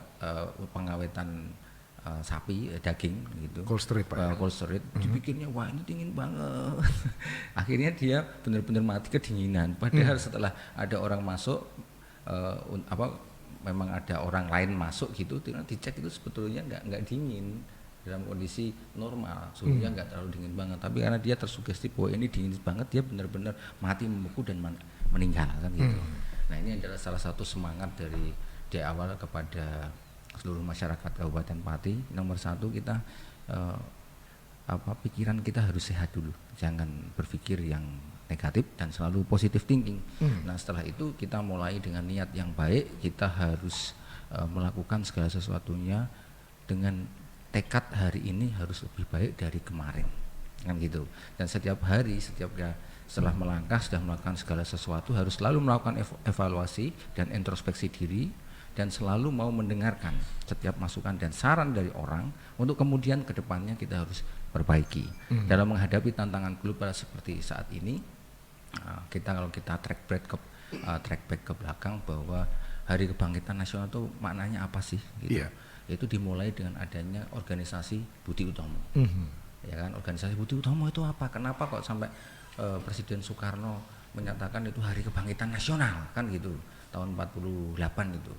pengawetan sapi daging gitu, cold storage, dipikirnya wah ini dingin banget. Akhirnya dia benar-benar mati kedinginan, padahal setelah ada orang masuk memang ada orang lain masuk gitu, dicek itu sebetulnya nggak dingin, dalam kondisi normal suhunya nggak terlalu dingin banget, tapi karena dia tersugesti bahwa ini dingin banget, dia benar-benar mati membeku dan meninggal kan gitu. Nah ini adalah salah satu semangat dari awal kepada seluruh masyarakat Kabupaten Pati. Nomor satu kita pikiran kita harus sehat dulu, jangan berpikir yang negatif dan selalu positive thinking. Nah setelah itu kita mulai dengan niat yang baik, kita harus melakukan segala sesuatunya dengan tekad hari ini harus lebih baik dari kemarin kan gitu. Dan setiap hari setelah melangkah, sudah melakukan segala sesuatu harus selalu melakukan evaluasi dan introspeksi diri, dan selalu mau mendengarkan setiap masukan dan saran dari orang untuk kemudian ke depannya kita harus perbaiki. Dalam menghadapi tantangan global seperti saat ini, kalau kita track back ke belakang bahwa Hari Kebangkitan Nasional itu maknanya apa sih gitu. Itu dimulai dengan adanya organisasi Budi Utomo. Ya kan, organisasi Budi Utomo itu apa? Kenapa kok sampai Presiden Soekarno menyatakan itu Hari Kebangkitan Nasional kan gitu, tahun 48 itu.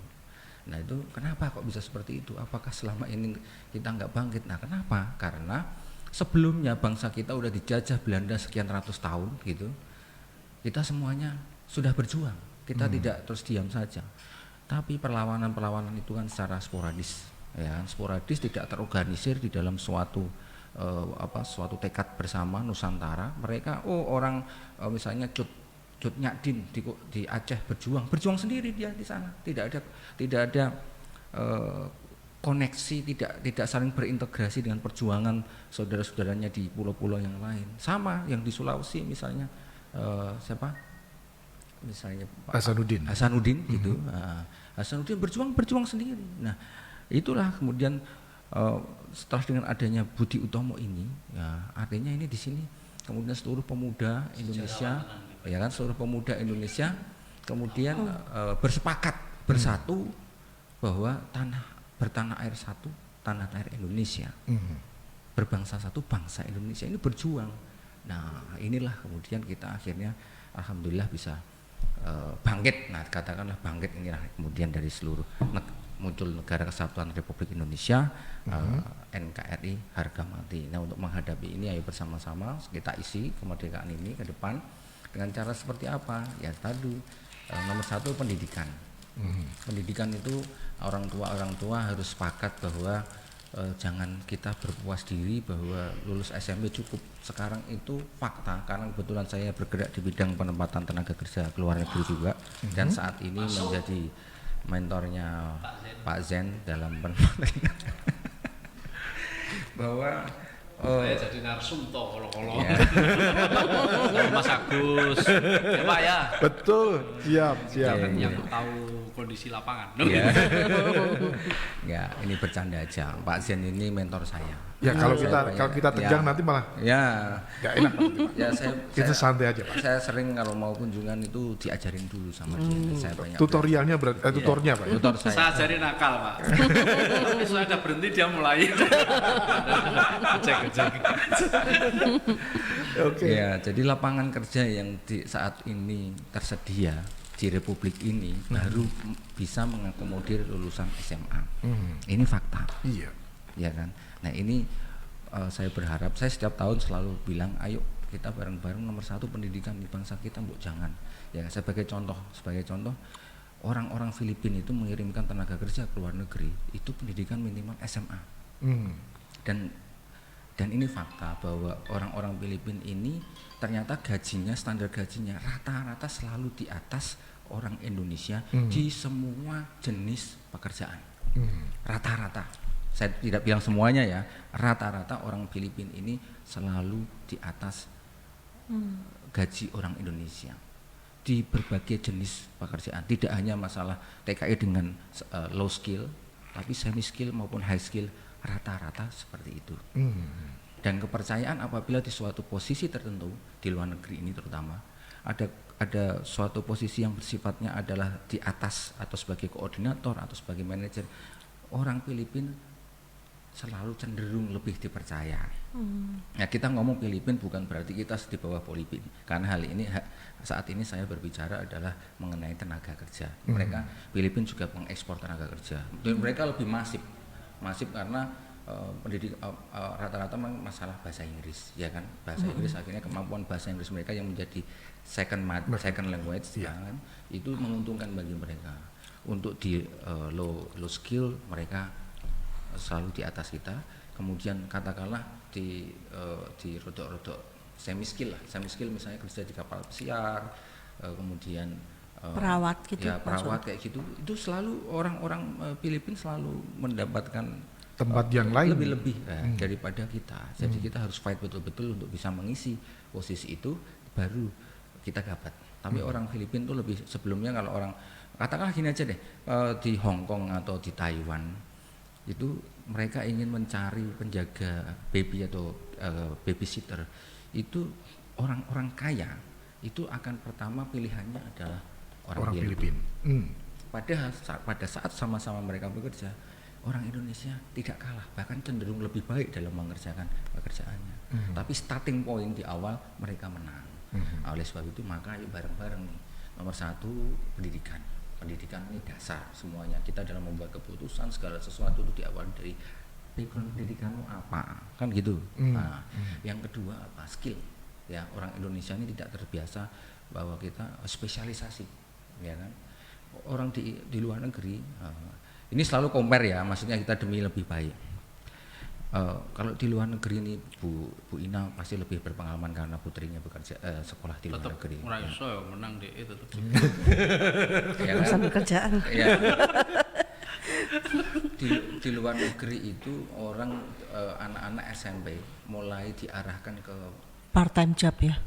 Nah itu kenapa kok bisa seperti itu? Apakah selama ini kita nggak bangkit? Nah kenapa? Karena sebelumnya bangsa kita udah dijajah Belanda sekian ratus tahun gitu. Kita semuanya sudah berjuang. Kita tidak terus diam saja. Tapi perlawanan itu kan secara sporadis, ya, sporadis, tidak terorganisir di dalam suatu tekad bersama Nusantara. Mereka orang misalnya Cut Nyak di Aceh berjuang sendiri dia di sana, tidak ada koneksi, tidak saling berintegrasi dengan perjuangan saudara-saudaranya di pulau-pulau yang lain. Sama yang di Sulawesi misalnya misalnya Hasanuddin gitu. Hasanuddin berjuang sendiri. Nah itulah kemudian setelah dengan adanya Budi Utomo ini, ya, artinya ini di sini kemudian seluruh pemuda Indonesia, ya kan, seluruh pemuda Indonesia kemudian bersepakat bersatu bahwa bertanah air satu, tanah air Indonesia, berbangsa satu, bangsa Indonesia ini berjuang. Nah inilah kemudian kita akhirnya alhamdulillah bisa bangkit. Nah katakanlah bangkit inilah kemudian dari seluruh muncul Negara Kesatuan Republik Indonesia, NKRI harga mati. Nah untuk menghadapi ini ayo bersama-sama kita isi kemerdekaan ini ke depan dengan cara seperti apa? Ya tadi nomor satu pendidikan. Pendidikan itu orang tua harus sepakat bahwa jangan kita berpuas diri bahwa lulus SMP cukup. Sekarang itu fakta, karena kebetulan saya bergerak di bidang penempatan tenaga kerja ke luar negeri juga, dan saat ini menjadi mentornya Pak Zen dalam penempatan bahwa saya jadi narsum toh kalau Mas Agus ya Pak ya. Betul, siap. Yang tahu kondisi lapangan. Ya ini bercanda aja, Pak Zen ini mentor saya. Ya kalau kita tegang nanti malah nggak enak. Ya kita santai aja Pak. Saya sering kalau mau kunjungan itu diajarin dulu sama dia. Saya banyak tutorialnya tutornya Pak. Tutor saya ajarin nakal Pak. Tapi saya udah berhenti dia mulai. Cek. Ya, jadi lapangan kerja yang saat ini tersedia di Republik ini baru bisa mengakomodir lulusan SMA. Ini fakta. Iya. Ya kan. Nah ini saya berharap, saya setiap tahun selalu bilang, ayo kita bareng-bareng nomor satu pendidikan di bangsa kita, jangan. Ya sebagai contoh, orang-orang Filipina itu mengirimkan tenaga kerja ke luar negeri itu pendidikan minimal SMA. Dan ini fakta bahwa orang-orang Filipina ini ternyata gajinya, standar gajinya rata-rata selalu di atas orang Indonesia di semua jenis pekerjaan. Rata-rata. saya tidak bilang semuanya ya, rata-rata orang Filipina ini selalu di atas gaji orang Indonesia di berbagai jenis pekerjaan, tidak hanya masalah TKI dengan low skill, tapi semi skill maupun high skill, rata-rata seperti itu. Dan kepercayaan apabila di suatu posisi tertentu di luar negeri ini terutama ada suatu posisi yang bersifatnya adalah di atas atau sebagai koordinator atau sebagai manajer, orang Filipina selalu cenderung lebih dipercaya. Ya, kita ngomong Filipina bukan berarti kita di bawah Filipina, karena hal ini saat ini saya berbicara adalah mengenai tenaga kerja. Mereka Filipina juga mengekspor tenaga kerja. Dan mereka lebih masif karena rata-rata masalah bahasa Inggris, ya kan, bahasa Inggris akhirnya kemampuan bahasa Inggris mereka yang menjadi second language, ya kan, itu menguntungkan bagi mereka. Untuk di low skill mereka selalu di atas kita, kemudian katakanlah di rodok-rodok semi skill misalnya kerja di kapal pesiar, kemudian perawat gitu, ya perawat kayak gitu, itu selalu orang-orang Filipina selalu mendapatkan tempat yang lain lebih daripada kita. Jadi kita harus fight betul-betul untuk bisa mengisi posisi itu, baru kita dapat. Tapi orang Filipina tuh lebih sebelumnya, kalau orang katakanlah gini aja deh, di Hong Kong atau di Taiwan itu mereka ingin mencari penjaga baby atau babysitter, itu orang-orang kaya itu akan pertama pilihannya adalah orang Filipina. Pada saat sama-sama mereka bekerja, orang Indonesia tidak kalah, bahkan cenderung lebih baik dalam mengerjakan pekerjaannya. Tapi starting point di awal mereka menang. Oleh sebab itu maka yuk bareng-bareng nih. Nomor satu, pendidikan. Pendidikan ini dasar semuanya. Kita dalam membuat keputusan segala sesuatu itu diawali dari background pendidikanmu apa, kan gitu. Nah, yang kedua apa? Skill. Ya, orang Indonesia ini tidak terbiasa bahwa kita spesialisasi, ya kan. Orang di luar negeri ini selalu compare ya, maksudnya kita demi lebih baik. Kalau di luar negeri ini Bu Ina pasti lebih berpengalaman karena putrinya bekerja sekolah di luar negeri. Merasa ya menang deh itu tetap. Ya kan? Sambil kerjaan. Ya. Di luar negeri itu orang anak-anak SMP mulai diarahkan ke part time job ya.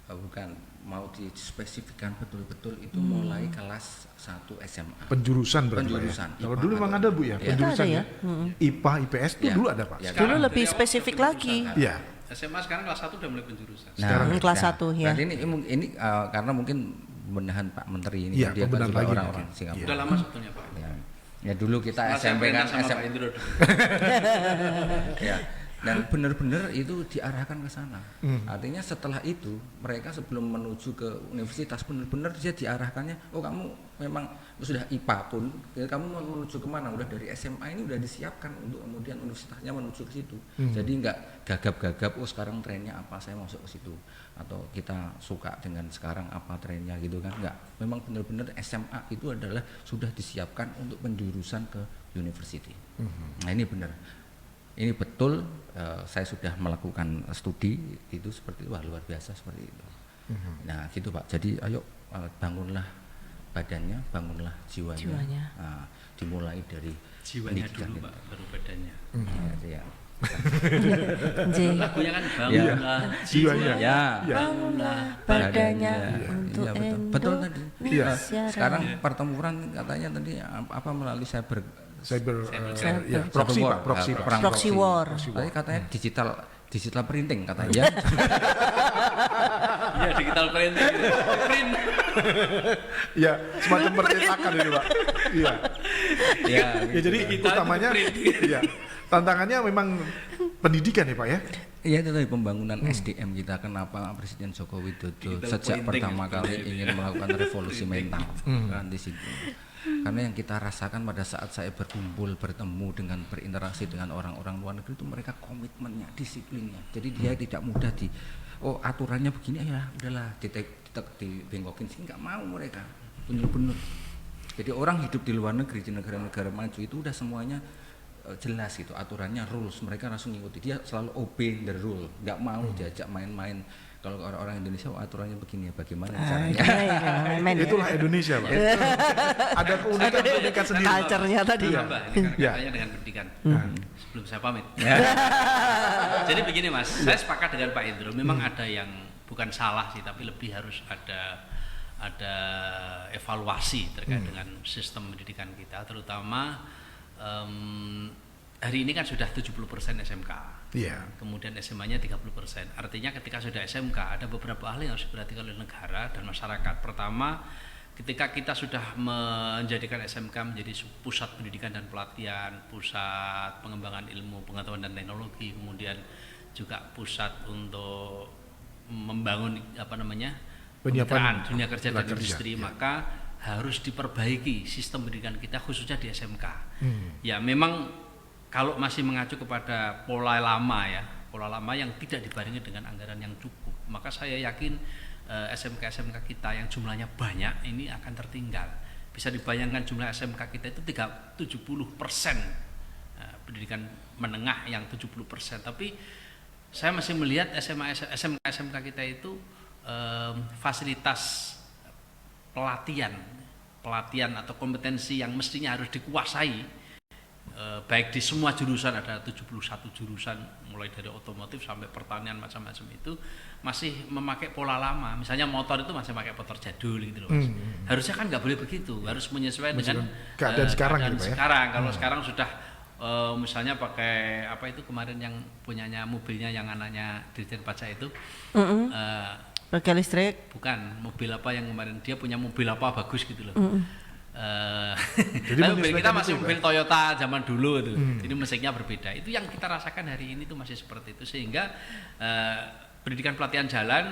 Bukan, mau dispesifikkan betul-betul itu mulai kelas 1 SMA. Penjurusan berarti. Penjurusan. Ya? Kalau dulu memang ada Bu ya, penjurusan ya. IPA, IPS itu dulu ada Pak. Ya, dulu lebih spesifik lagi. Iya. SMA sekarang kelas 1 udah mulai penjurusan. Sekarang kelas 1 ya. Berarti ini karena mungkin benahan Pak Menteri ini, ya, dia kan juga orang-orang Singapura. Udah lama sebetulnya Pak. Ya dulu kita SMP kan SMP. Ya. Dan benar-benar itu diarahkan ke sana. Artinya setelah itu mereka sebelum menuju ke universitas benar-benar dia diarahkannya, oh kamu memang sudah IPA pun, ya, kamu mau menuju kemana? Udah dari SMA ini udah disiapkan untuk kemudian universitasnya menuju ke situ. Jadi nggak gagap-gagap, oh sekarang trennya apa, saya masuk ke situ. Atau kita suka dengan sekarang apa trennya gitu kan? Nggak. Memang benar-benar SMA itu adalah sudah disiapkan untuk penjurusan ke university. Nah ini benar. Ini betul, saya sudah melakukan studi itu seperti itu, luar biasa seperti itu. Nah gitu Pak, jadi ayo bangunlah badannya, bangunlah jiwanya. Nah, dimulai dari jiwanya dulu pendidikan Pak, baru badannya. Ya. Lagunya kan bangunlah jiwanya, bangunlah badannya untuk betul tadi. Indonesia. Sekarang pertempuran katanya tadi apa melalui cyber proxy war. Tadi katanya digital printing katanya. Iya, digital printing. Print. Ya, semacam percetakan ini Pak. Iya. Ya, jadi utamanya iya. Tantangannya memang pendidikan ya Pak ya. Iya, itu tadi pembangunan SDM kita. Kenapa Presiden Joko Widodo sejak pertama kali ingin melakukan revolusi mental kan di situ. Karena yang kita rasakan pada saat saya berkumpul, bertemu dengan berinteraksi dengan orang-orang luar negeri itu mereka komitmennya, disiplinnya. Jadi dia tidak mudah aturannya begini ya udahlah dibengkokin sih, nggak mau mereka benar-benar. Jadi orang hidup di luar negeri, di negara-negara maju itu udah semuanya jelas gitu aturannya, rules, mereka langsung ngikuti. Dia selalu obey the rule, nggak mau diajak main-main Kalau orang Indonesia aturannya begini ya, bagaimana caranya? Itulah Indonesia, Pak. Ada keunikan sendiri. Culture-nya tadi. Kaitannya dengan pendidikan. Sebelum saya pamit. Jadi begini Mas, saya sepakat dengan Pak Indro. Memang ada yang bukan salah sih, tapi lebih harus ada evaluasi terkait dengan sistem pendidikan kita, terutama hari ini kan sudah 70% SMK. Kemudian SMA-nya 30%. Artinya ketika sudah SMK ada beberapa hal yang harus diperhatikan oleh negara dan masyarakat. Pertama, ketika kita sudah menjadikan SMK menjadi pusat pendidikan dan pelatihan, pusat pengembangan ilmu, pengetahuan dan teknologi, kemudian juga pusat untuk membangun kemitraan dunia kerja dan industri, maka harus diperbaiki sistem pendidikan kita khususnya di SMK. Ya memang kalau masih mengacu kepada pola lama yang tidak dibarengi dengan anggaran yang cukup, maka saya yakin SMK kita yang jumlahnya banyak ini akan tertinggal. Bisa dibayangkan jumlah SMK kita itu 70% pendidikan menengah yang 70%, tapi saya masih melihat SMK kita itu fasilitas pelatihan atau kompetensi yang mestinya harus dikuasai, baik di semua jurusan, ada 71 jurusan mulai dari otomotif sampai pertanian macam-macam, itu masih memakai pola lama. Misalnya motor itu masih pakai motor jadul gitu loh Mas. Harusnya kan nggak boleh begitu, harus menyesuaikan dengan keadaan sekarang gitu ya. Kalau sekarang sudah misalnya pakai apa itu kemarin yang punyanya mobilnya yang anaknya Dirjen Pajak itu pakai listrik, bukan mobil apa yang kemarin dia punya mobil apa bagus gitu loh. Jadi mobil kita masih mobil Toyota zaman dulu itu, jadi mesinnya berbeda. Itu yang kita rasakan hari ini tuh masih seperti itu, sehingga pendidikan pelatihan jalan,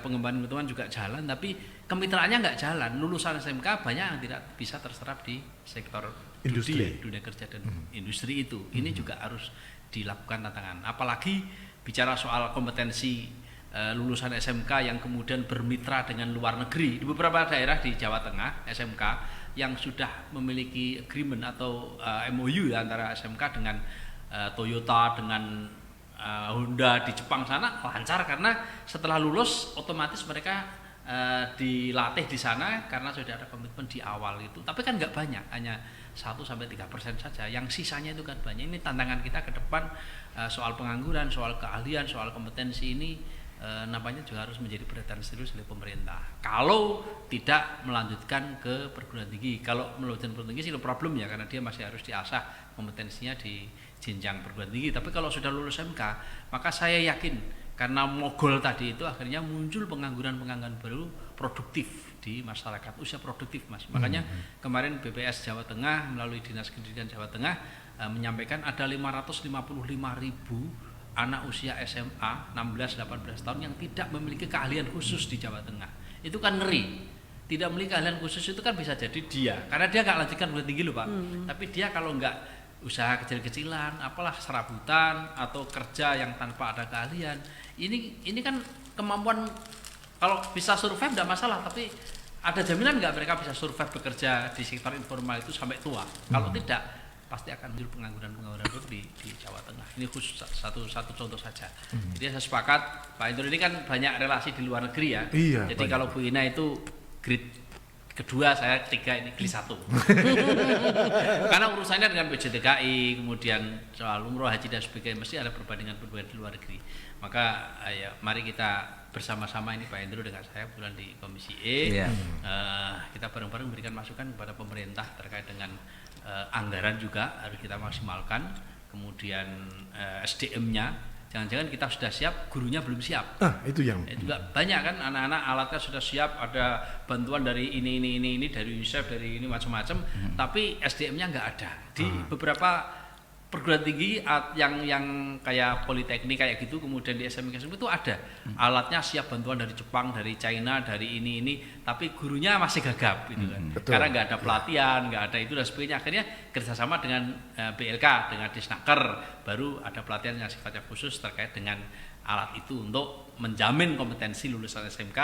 pengembangan pengetahuan juga jalan, tapi kemitraannya nggak jalan. Lulusan SMK banyak yang tidak bisa terserap di sektor industri, dunia kerja dan industri itu. Ini juga harus dilakukan tantangan. Apalagi bicara soal kompetensi lulusan SMK yang kemudian bermitra dengan luar negeri. Di beberapa daerah di Jawa Tengah, SMK yang sudah memiliki agreement atau MOU ya, antara SMK dengan Toyota, dengan Honda di Jepang sana lancar, karena setelah lulus otomatis mereka dilatih di sana karena sudah ada komitmen di awal itu. Tapi kan nggak banyak, hanya 1-3% saja. Yang sisanya itu kan banyak. Ini tantangan kita ke depan, soal pengangguran, soal keahlian, soal kompetensi ini nampaknya juga harus menjadi perhatian serius oleh pemerintah. Kalau tidak melanjutkan ke perguruan tinggi, kalau melanjutkan perguruan tinggi sih no problem ya, karena dia masih harus diasah kompetensinya di jenjang perguruan tinggi. Tapi kalau sudah lulus MK, maka saya yakin karena mogol tadi itu akhirnya muncul pengangguran baru produktif di masyarakat, usia produktif Mas. Makanya kemarin BPS Jawa Tengah melalui Dinas Pendidikan Jawa Tengah menyampaikan ada 555.000 anak usia SMA 16-18 tahun yang tidak memiliki keahlian khusus di Jawa Tengah. Itu kan ngeri. Tidak memiliki keahlian khusus itu kan bisa jadi dia, karena dia nggak lanjutkan perguruan tinggi loh Pak. Tapi dia kalau nggak usaha kecil-kecilan, apalah serabutan atau kerja yang tanpa ada keahlian, ini kan kemampuan, kalau bisa survive tidak masalah, tapi ada jaminan nggak mereka bisa survive bekerja di sektor informal itu sampai tua? Kalau tidak, pasti akan muncul pengangguran di Jawa Tengah. Ini khusus satu contoh saja. Jadi saya sepakat, Pak Indro ini kan banyak relasi di luar negeri ya. Jadi banyak. Kalau Bu Ina itu grade kedua, saya 3, ini grade 1. Karena urusannya dengan PJTKI, kemudian soal umroh, haji dan sebagainya, mesti ada perbandingan di luar negeri. Maka ya, mari kita bersama-sama ini Pak Indro dengan saya bulan di Komisi E, kita bareng-bareng memberikan masukan kepada pemerintah terkait dengan anggaran juga harus kita maksimalkan, kemudian SDM-nya jangan-jangan kita sudah siap, gurunya belum siap. Itu yang juga banyak kan, anak-anak alatnya sudah siap, ada bantuan dari ini dari UNICEF, dari ini macam-macam, tapi SDM-nya nggak ada. Di beberapa perguruan tinggi yang kayak politeknik kayak gitu, kemudian di SMK itu ada alatnya siap, bantuan dari Jepang, dari China, dari ini, tapi gurunya masih gagap gitu kan. Karena nggak ada pelatihan, nggak ada itu dan sebagainya. Akhirnya kerjasama dengan BLK, dengan Disnaker, baru ada pelatihan yang sifatnya khusus terkait dengan alat itu untuk menjamin kompetensi lulusan SMK,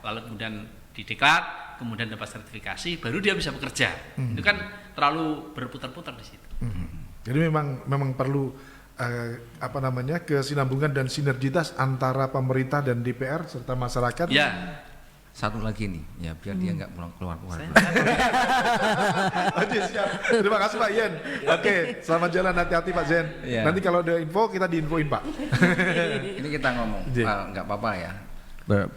lalu kemudian dideklat, kemudian dapat sertifikasi, baru dia bisa bekerja. Itu kan terlalu berputar-putar di situ. Jadi memang perlu kesinambungan dan sinergitas antara pemerintah dan DPR serta masyarakat. Ya. Satu lagi nih, ya biar dia nggak pulang keluar. Oke, siap. Terima kasih Pak Yen. Oke, selamat jalan, hati-hati Pak Zen. Ya. Nanti kalau ada info kita diinfoin Pak. Ini kita ngomong, nggak apa-apa ya.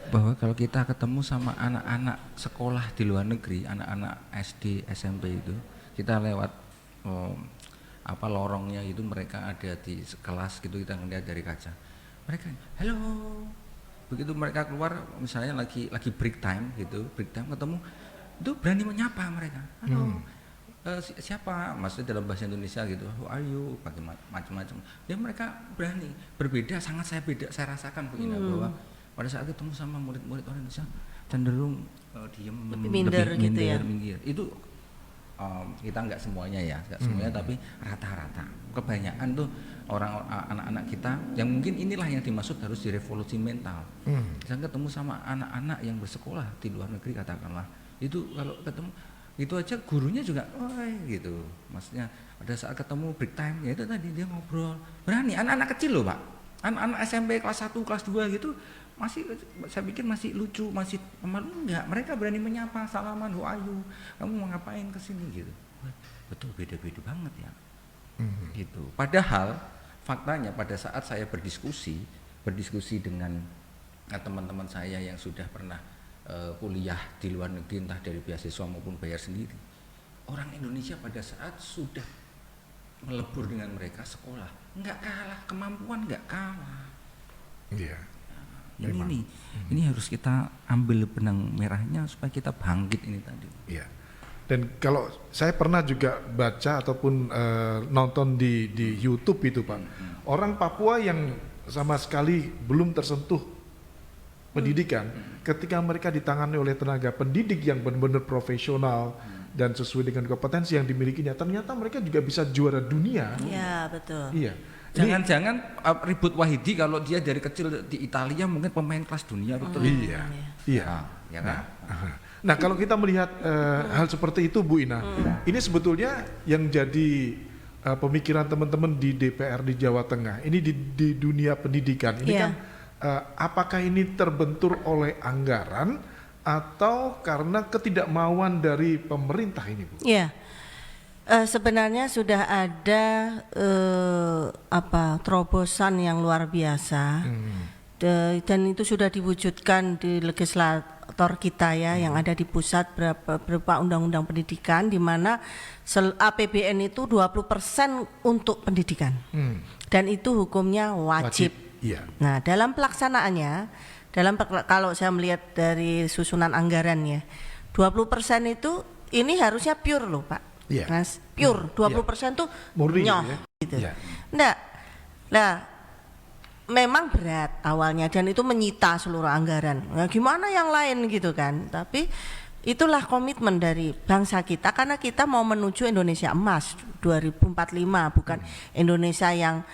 Bahwa kalau kita ketemu sama anak-anak sekolah di luar negeri, anak-anak SD, SMP itu, kita lewat lorongnya itu, mereka ada di kelas gitu, kita ngeliat dari kaca. Mereka, halo. Begitu mereka keluar, misalnya lagi break time gitu, ketemu, itu berani menyapa mereka. Halo, siapa? Maksudnya dalam bahasa Indonesia gitu, who are you? Pakai macam-macam. Ya mereka berani, berbeda, sangat saya rasakan Bu Ina, bahwa pada saat ketemu sama murid-murid orang Indonesia cenderung diam, minder gitu ya. Itu kita nggak semuanya ya, semuanya, tapi rata-rata kebanyakan tuh anak-anak kita yang mungkin inilah yang dimaksud harus direvolusi mental. Saya ketemu sama anak-anak yang bersekolah di luar negeri katakanlah, itu kalau ketemu itu aja gurunya juga gitu, maksudnya pada saat ketemu break time ya itu tadi dia ngobrol berani. Anak-anak kecil loh Pak, anak-anak SMP kelas 1 kelas 2 gitu masih, saya pikir masih lucu, masih pemalu, enggak, mereka berani menyapa, salaman, who are you, kamu mau ngapain kesini gitu. Betul, beda-beda banget ya. Gitu. Padahal faktanya pada saat saya berdiskusi dengan teman-teman saya yang sudah pernah kuliah di luar negeri, entah dari beasiswa maupun bayar sendiri, orang Indonesia pada saat sudah melebur dengan mereka sekolah, nggak kalah, kemampuan nggak kalah. Iya. Ini harus kita ambil benang merahnya supaya kita bangkit ini tadi. Iya. Dan kalau saya pernah juga baca ataupun nonton di YouTube itu Pak, orang Papua yang sama sekali belum tersentuh pendidikan, ketika mereka ditangani oleh tenaga pendidik yang benar-benar profesional dan sesuai dengan kompetensi yang dimilikinya, ternyata mereka juga bisa juara dunia. Iya, betul. Iya. Jangan-jangan Ribut Wahidi kalau dia dari kecil di Italia mungkin pemain kelas dunia betul. Iya. Ya kan? Nah, kalau kita melihat hal seperti itu Bu Ina, ini sebetulnya yang jadi pemikiran teman-teman di DPR di Jawa Tengah, ini di dunia pendidikan, ini kan apakah ini terbentur oleh anggaran atau karena ketidakmauan dari pemerintah ini Bu? Iya. Sebenarnya sudah ada terobosan yang luar biasa, dan itu sudah diwujudkan di legislator kita ya, yang ada di pusat berupa undang-undang pendidikan, di mana APBN itu 20% untuk pendidikan, dan itu hukumnya wajib. Iya. Nah, dalam pelaksanaannya, kalau saya melihat dari susunan anggarannya, 20% itu ini harusnya pure loh Pak. Iya. Mas, pure 20% tuh murni nyoh gitu. Iya. Enggak. Nah, memang berat awalnya dan itu menyita seluruh anggaran. Nah, gimana yang lain gitu kan? Tapi itulah komitmen dari bangsa kita, karena kita mau menuju Indonesia emas 2045, bukan Indonesia yang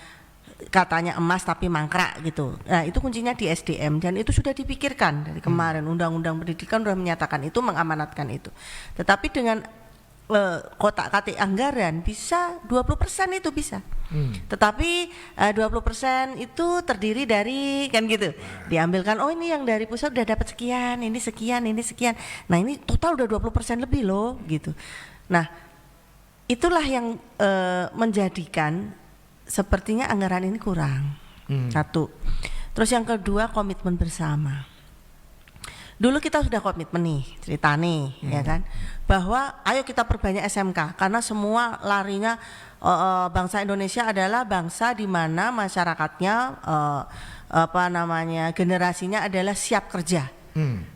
katanya emas tapi mangkrak gitu. Nah, itu kuncinya di SDM, dan itu sudah dipikirkan dari kemarin. Undang-undang pendidikan sudah menyatakan itu, mengamanatkan itu. Tetapi dengan kotak-katik anggaran bisa 20% itu bisa. Tetapi 20% itu terdiri dari kan gitu. Diambilkan, oh ini yang dari pusat udah dapat sekian, ini sekian, ini sekian. Nah, ini total udah 20% lebih loh gitu. Nah, itulah yang menjadikan sepertinya anggaran ini kurang. Satu. Terus yang kedua, komitmen bersama. Dulu kita sudah komitmen nih, cerita nih, ya kan, bahwa ayo kita perbanyak SMK, karena semua larinya bangsa Indonesia adalah bangsa di mana masyarakatnya generasinya adalah siap kerja,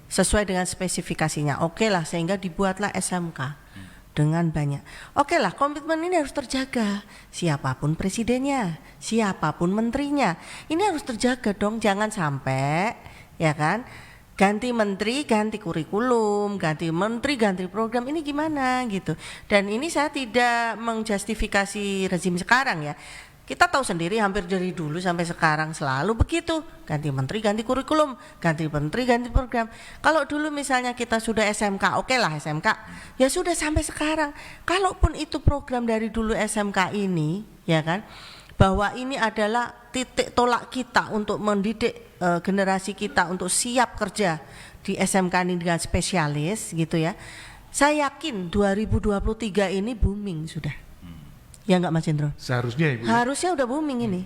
sesuai dengan spesifikasinya. Oke lah, sehingga dibuatlah SMK dengan banyak. Oke lah, komitmen ini harus terjaga. Siapapun presidennya, siapapun menterinya, ini harus terjaga dong. Jangan sampai, ya kan, ganti menteri, ganti kurikulum, ganti menteri, ganti program, ini gimana gitu. Dan ini saya tidak menjustifikasi rezim sekarang ya. Kita tahu sendiri hampir dari dulu sampai sekarang selalu begitu. Ganti menteri, ganti kurikulum, ganti menteri, ganti program. Kalau dulu misalnya kita sudah SMK, oke lah SMK, ya sudah sampai sekarang. Kalaupun itu program dari dulu SMK ini, ya kan, bahwa ini adalah titik tolak kita untuk mendidik generasi kita untuk siap kerja di SMK ini dengan spesialis gitu ya. Saya yakin 2023 ini booming sudah. Ya enggak Mas Indro? Seharusnya Ibu. Harusnya udah booming ini.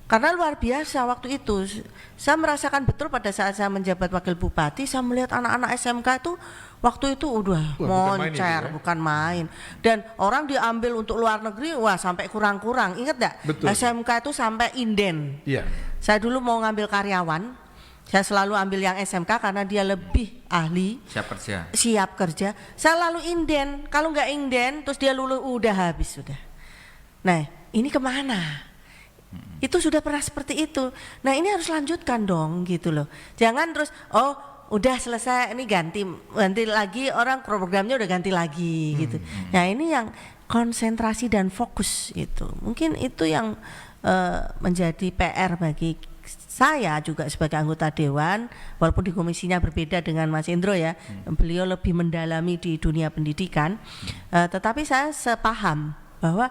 Karena luar biasa waktu itu saya merasakan betul pada saat saya menjabat wakil bupati, saya melihat anak-anak SMK itu waktu itu udah moncer, bukan main. Dan orang diambil untuk luar negeri, wah sampai kurang-kurang. Ingat enggak? SMK itu sampai inden. Iya. Saya dulu mau ngambil karyawan, saya selalu ambil yang SMK karena dia lebih ahli. Siap kerja. Saya lalu inden. Kalau nggak inden, terus dia lulus udah habis sudah. Nah, ini kemana? Itu sudah pernah seperti itu. Nah, ini harus lanjutkan dong, gitu loh. Jangan terus, oh udah selesai, ini ganti lagi, orang programnya udah ganti lagi, gitu. Nah, ini yang konsentrasi dan fokus itu. Mungkin itu yang menjadi PR bagi saya juga sebagai anggota dewan, walaupun di komisinya berbeda dengan Mas Indro ya, beliau lebih mendalami di dunia pendidikan, tetapi saya sepaham bahwa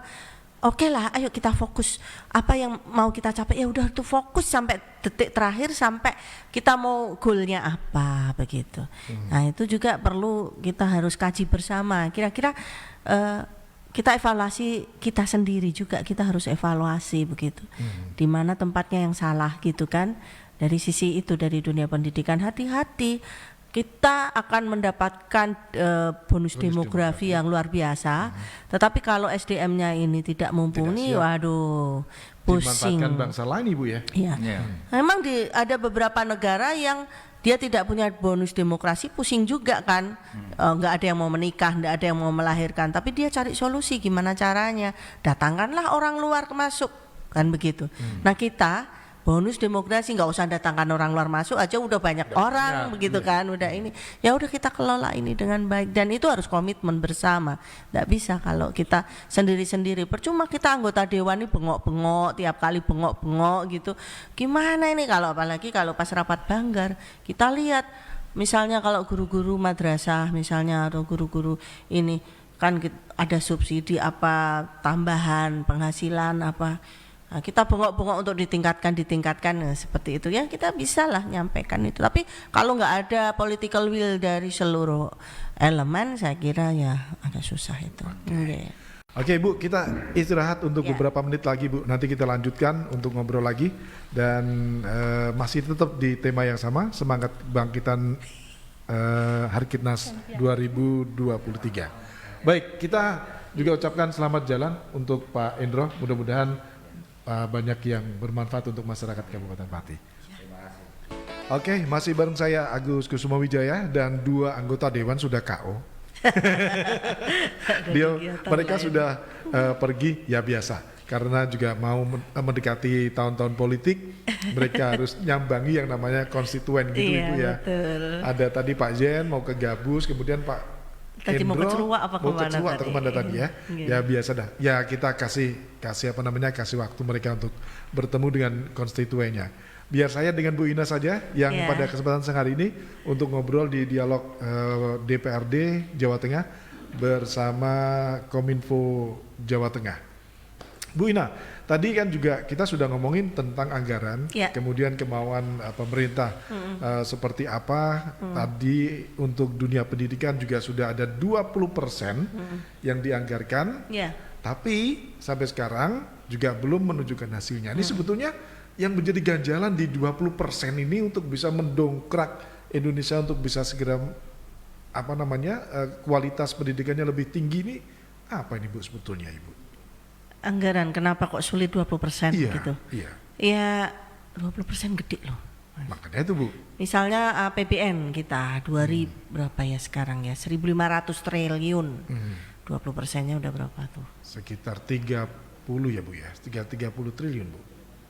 oke lah, ayo kita fokus apa yang mau kita capai, ya udah tuh fokus sampai detik terakhir, sampai kita mau goalnya apa begitu. Nah itu juga perlu kita harus kaji bersama. Kira-kira kita evaluasi kita sendiri juga, kita harus evaluasi begitu. Di mana tempatnya yang salah gitu kan. Dari sisi itu, dari dunia pendidikan, hati-hati. Kita akan mendapatkan bonus demografi yang luar biasa, tetapi kalau SDM-nya ini tidak mumpuni, waduh, pusing. Dimanfaatkan bangsa lain Ibu ya. Iya. Memang ada beberapa negara yang dia tidak punya bonus demokrasi, pusing juga kan, nggak ada yang mau menikah, nggak ada yang mau melahirkan, tapi dia cari solusi gimana caranya, datangkanlah orang luar masuk, kan begitu. Nah kita bonus demokrasi nggak usah datangkan orang luar masuk aja udah banyak orang begitu kan, udah ini ya udah kita kelola ini dengan baik, dan itu harus komitmen bersama. Nggak bisa kalau kita sendiri-sendiri, percuma kita anggota dewan ini bengok-bengok tiap kali bengok-bengok gitu. Gimana ini kalau apalagi kalau pas rapat Banggar kita lihat misalnya kalau guru-guru madrasah misalnya atau guru-guru ini kan ada subsidi apa tambahan penghasilan apa. Nah, kita bengok-bengok untuk ditingkatkan seperti itu ya, kita bisa lah nyampaikan itu. Tapi kalau nggak ada political will dari seluruh elemen, saya kira ya agak susah itu. Oke Bu, kita istirahat untuk beberapa menit lagi Bu. Nanti kita lanjutkan untuk ngobrol lagi dan masih tetap di tema yang sama, semangat bangkitan Harkitnas 2023. Baik, kita juga ucapkan selamat jalan untuk Pak Indro. Mudah-mudahan banyak yang bermanfaat untuk masyarakat Kabupaten Pati. Oke, masih bareng saya Agus Kusumawijaya dan dua anggota dewan sudah KO. Mereka sudah pergi ya biasa, karena juga mau mendekati tahun-tahun politik, mereka harus nyambangi yang namanya konstituen gitu Ibu ya. Betul. Ada tadi Pak Jen mau ke Gabus, kemudian Pak tadi mau ke Ceruak apa kemana tadi ya? Ya biasa dah. Ya kita kasih waktu mereka untuk bertemu dengan konstituennya. Biar saya dengan Bu Ina saja yang pada kesempatan siang hari ini untuk ngobrol di dialog DPRD Jawa Tengah bersama Kominfo Jawa Tengah. Bu Ina, tadi kan juga kita sudah ngomongin tentang anggaran, kemudian kemauan pemerintah seperti apa. Tadi untuk dunia pendidikan juga sudah ada 20% yang dianggarkan, tapi sampai sekarang juga belum menunjukkan hasilnya. Ini sebetulnya yang menjadi ganjalan di 20% ini untuk bisa mendongkrak Indonesia untuk bisa segera kualitas pendidikannya lebih tinggi ini apa ini Bu sebetulnya Ibu? Anggaran kenapa kok sulit 20% gitu? Ya 20% gede loh. Makanya itu Bu. Misalnya APBN kita 2000 berapa ya sekarang ya? 1.500 triliun. 20%-nya udah berapa tuh? Sekitar 30 ya Bu ya. 30 triliun Bu.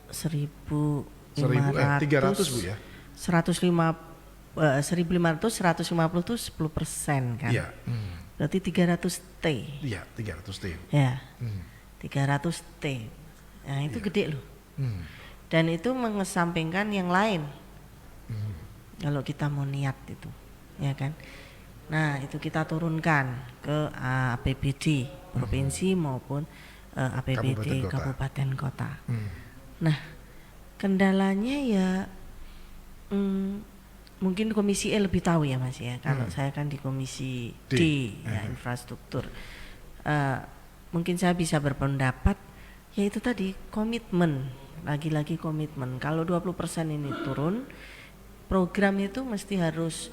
300 Bu ya. 1.500 150 tuh 10% kan? Iya. Berarti 300 T. Iya, 300 T. Ya. 300 T. Nah, itu gede loh. Dan itu mengesampingkan yang lain. Kalau kita mau niat itu, ya kan? Nah, itu kita turunkan ke APBD provinsi maupun APBD kabupaten kota. Nah, kendalanya ya mungkin komisi E lebih tahu ya Mas ya. Kalau saya kan di komisi D ya, infrastruktur. Mungkin saya bisa berpendapat ya itu tadi komitmen, lagi-lagi komitmen. Kalau 20% ini turun, program itu mesti harus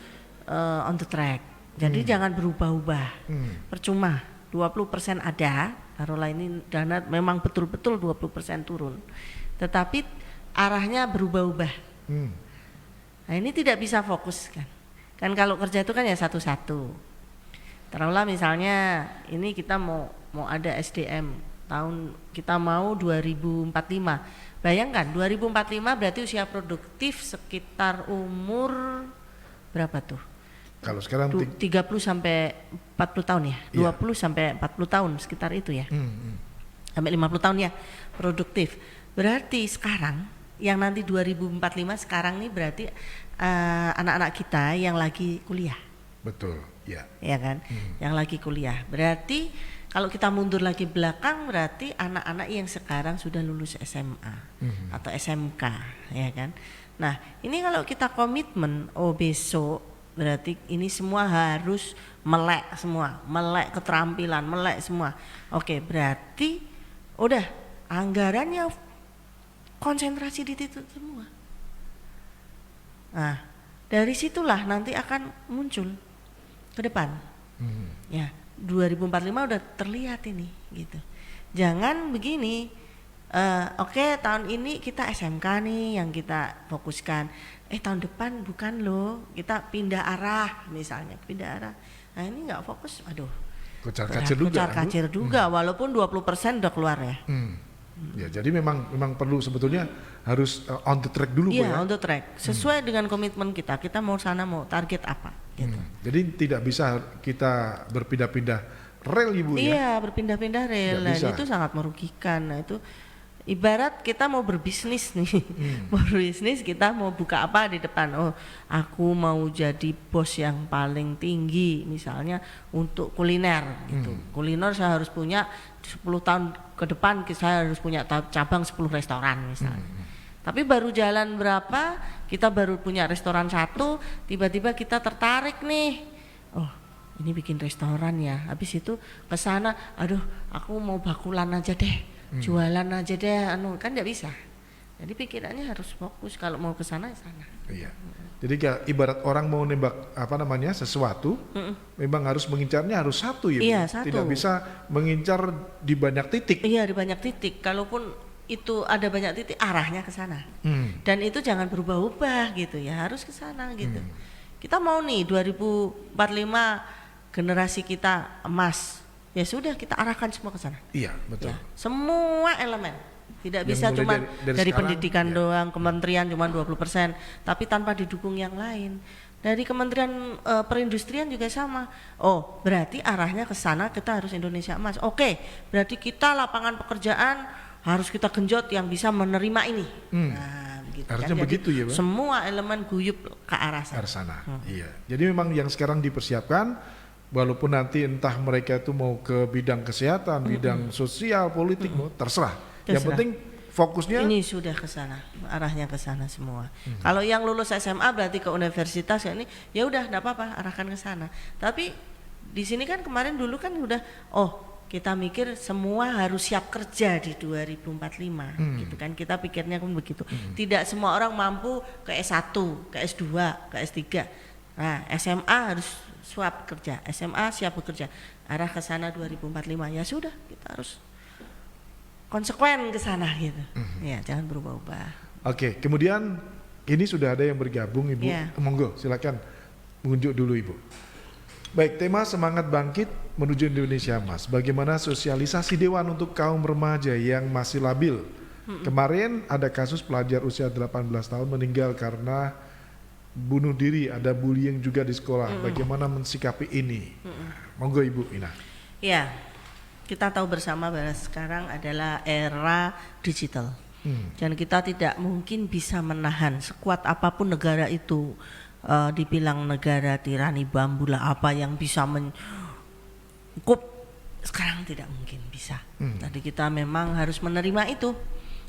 on the track. Jadi jangan berubah-ubah. Percuma 20% ada, taruhlah ini dana memang betul-betul 20% turun. Tetapi arahnya berubah-ubah. Nah, ini tidak bisa fokus kan. Kan kalau kerja itu kan ya satu-satu. Taruhlah misalnya ini kita mau ada SDM tahun kita mau 2045. Bayangkan 2045 berarti usia produktif sekitar umur berapa tuh? Kalau sekarang 30 sampai 40 tahun ya. 20 sampai 40 tahun sekitar itu ya. Sampai 50 tahun ya produktif. Berarti sekarang yang nanti 2045 sekarang nih berarti anak-anak kita yang lagi kuliah. Betul, ya. Ya kan? Yang lagi kuliah. Berarti kalau kita mundur lagi belakang berarti anak-anak yang sekarang sudah lulus SMA atau SMK, ya kan? Nah, ini kalau kita komitmen besok berarti ini semua harus melek semua, melek keterampilan, melek semua. Oke, berarti udah anggarannya konsentrasi di situ semua. Nah, dari situlah nanti akan muncul ke depan. Ya, 2045 udah terlihat ini gitu. Jangan begini. Oke, tahun ini kita SMK nih yang kita fokuskan. Tahun depan bukan loh, kita pindah arah misalnya, pindah arah. Nah, ini nggak fokus, aduh. Kocar-kacir juga, walaupun 20% udah keluar ya. Ya, jadi memang perlu sebetulnya harus on the track dulu ya. Iya, on the track. Sesuai dengan komitmen kita mau sana mau target apa gitu. Jadi tidak bisa kita berpindah-pindah rel Ibu ya. Iya, berpindah-pindah rel. Nah, itu sangat merugikan. Nah, itu ibarat kita mau berbisnis nih. Mau berbisnis, kita mau buka apa di depan. Oh, aku mau jadi bos yang paling tinggi misalnya untuk kuliner gitu. Kuliner saya harus punya 10 tahun ke depan saya harus punya cabang 10 restoran misalnya. Tapi baru jalan berapa, kita baru punya restoran 1, tiba-tiba kita tertarik nih. Oh, ini bikin restoran ya. Habis itu ke sana, aduh, aku mau bakulan aja deh. Jualan aja deh, kan nggak bisa. Jadi pikirannya harus fokus kalau mau ke sana ya sana. Iya. Jadi ibarat orang mau nembak sesuatu, memang harus mengincarnya harus satu ya. Iya, satu. Tidak bisa mengincar di banyak titik. Iya, di banyak titik. Kalaupun itu ada banyak titik, arahnya ke sana. Dan itu jangan berubah-ubah gitu ya, harus ke sana gitu. Kita mau nih 2045 generasi kita emas. Ya sudah, kita arahkan semua ke sana. Iya, betul. Ya, semua elemen. Tidak bisa cuma dari pendidikan doang, kementerian cuma 20%, tapi tanpa didukung yang lain. Dari Kementerian Perindustrian juga sama. Oh, berarti arahnya ke sana, kita harus Indonesia emas. Oke, berarti kita lapangan pekerjaan harus kita genjot yang bisa menerima ini. Nah, begitu. Harusnya kan? Begitu ya, Bang? Semua elemen guyup ke arah sana. Iya. Jadi memang yang sekarang dipersiapkan, walaupun nanti entah mereka itu mau ke bidang kesehatan, bidang sosial, politik, terserah. Yang penting fokusnya ini sudah ke sana, arahnya ke sana semua. Kalau yang lulus SMA berarti ke universitas ya ini, ya udah enggak apa-apa, arahkan ke sana. Tapi di sini kan kemarin dulu kan udah kita mikir semua harus siap kerja di 2045 gitu kan, kita pikirnya kan begitu. Tidak semua orang mampu ke S1, ke S2, ke S3. Nah, SMA harus siap kerja, SMA siap bekerja, arah ke sana 2045. Ya sudah, kita harus konsekuen ke sana gitu. Ya, jangan berubah-ubah. Oke, kemudian ini sudah ada yang bergabung Ibu. Monggo, silakan mengunjuk dulu Ibu. Baik, tema semangat bangkit menuju Indonesia Emas. Bagaimana sosialisasi Dewan untuk kaum remaja yang masih labil? Kemarin ada kasus pelajar usia 18 tahun meninggal karena bunuh diri, ada bullying juga di sekolah. Bagaimana mensikapi ini? Monggo Ibu Ina. Ya, kita tahu bersama bahwa sekarang adalah era digital. Dan kita tidak mungkin bisa menahan sekuat apapun negara itu. Dibilang negara tirani bambu lah, apa yang bisa mengukup Sekarang tidak mungkin bisa. Tadi kita memang harus menerima itu.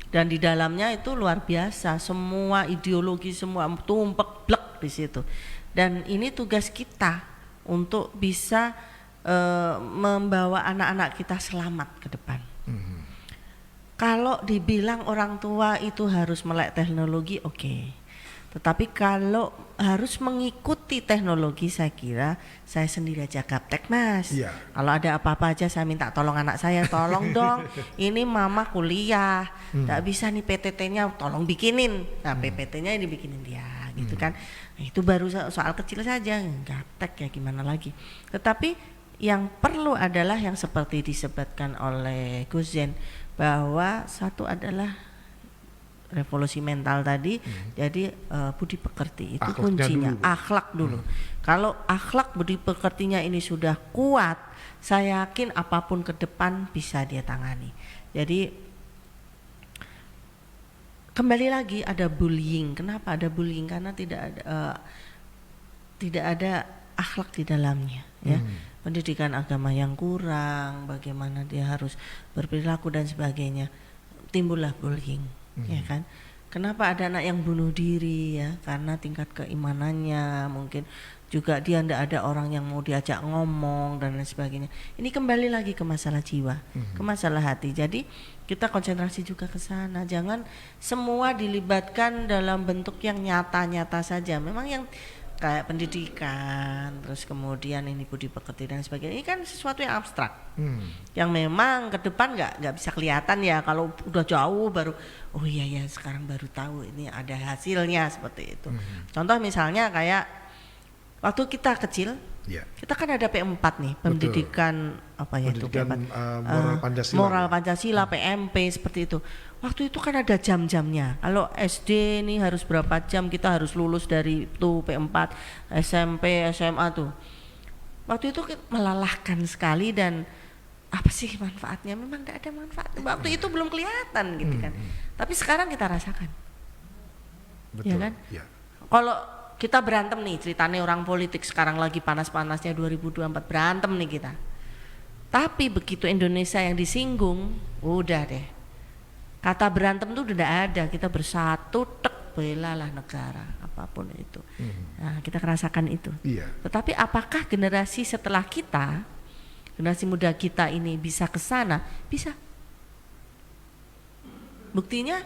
Dan di dalamnya itu luar biasa, semua ideologi semua tumpek blek di situ. Dan ini tugas kita untuk bisa membawa anak-anak kita selamat ke depan. Kalau dibilang orang tua itu harus melek teknologi, oke. Tetapi kalau harus mengikuti teknologi, saya kira saya sendiri aja gaptek, Mas. Iya. Kalau ada apa-apa aja saya minta tolong anak saya, tolong dong. Ini mama kuliah, nggak bisa nih PTT-nya, tolong bikinin. Nah PPT-nya dibikinin dia, gitu kan. Nah, itu baru soal kecil saja, gaptek ya gimana lagi. Tetapi yang perlu adalah yang seperti disebutkan oleh Gus Zen, bahwa satu adalah revolusi mental tadi. Jadi budi pekerti itu Akhlaknya kuncinya dulu. akhlak dulu. Kalau akhlak budi pekertinya ini sudah kuat, saya yakin apapun ke depan bisa dia tangani. Jadi kembali lagi ada bullying. Kenapa ada bullying? Karena tidak ada akhlak di dalamnya, ya. Pendidikan agama yang kurang, bagaimana dia harus berperilaku dan sebagainya, timbullah bullying. Ya kan, kenapa ada anak yang bunuh diri, ya karena tingkat keimanannya, mungkin juga dia tidak ada orang yang mau diajak ngomong dan lain sebagainya. Ini kembali lagi ke masalah jiwa, ke masalah hati. Jadi kita konsentrasi juga ke sana, jangan semua dilibatkan dalam bentuk yang nyata-nyata saja. Memang yang kayak pendidikan, terus kemudian ini budi pekerti dan sebagainya, ini kan sesuatu yang abstrak, yang memang ke depan nggak bisa kelihatan ya. Kalau udah jauh baru, oh iya ya sekarang baru tahu ini ada hasilnya seperti itu. Contoh misalnya kayak waktu kita kecil, kita kan ada P4 nih, pendidikan apa ya itu P4, moral Pancasila, moral Pancasila, PMP seperti itu. Waktu itu kan ada jam-jamnya. Kalau SD ini harus berapa jam, kita harus lulus dari tuh P4, SMP, SMA tuh. Waktu itu melelahkan sekali dan apa sih manfaatnya? Memang tidak ada manfaat. Waktu itu belum kelihatan gitu kan. Tapi sekarang kita rasakan. Betul. Ya kan? Ya. Kalau kita berantem nih, ceritanya orang politik sekarang lagi panas-panasnya 2024, berantem nih kita. Tapi begitu Indonesia yang disinggung, udah deh. Kata berantem tuh udah ada, kita bersatu, belalah negara, apapun itu. Nah, kita merasakan itu. Iya. Tetapi apakah generasi setelah kita, generasi muda kita ini bisa ke sana? Bisa. Buktinya,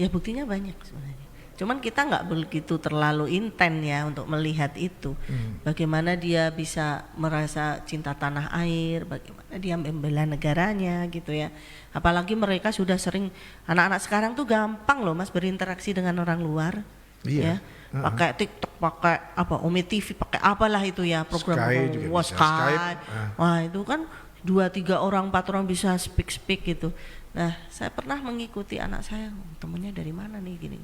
ya buktinya banyak sebenarnya. Cuman kita nggak begitu terlalu inten ya untuk melihat itu. Bagaimana dia bisa merasa cinta tanah air, bagaimana dia membela negaranya gitu ya. Apalagi mereka sudah sering, anak-anak sekarang tuh gampang loh Mas berinteraksi dengan orang luar. Iya. Ya. Pakai TikTok, pakai apa, Umi TV, pakai apalah itu ya, program Skype. Skype. Wah, itu kan 2, 3 orang, 4 orang bisa speak gitu. Nah, saya pernah mengikuti anak saya, temennya dari mana nih gini.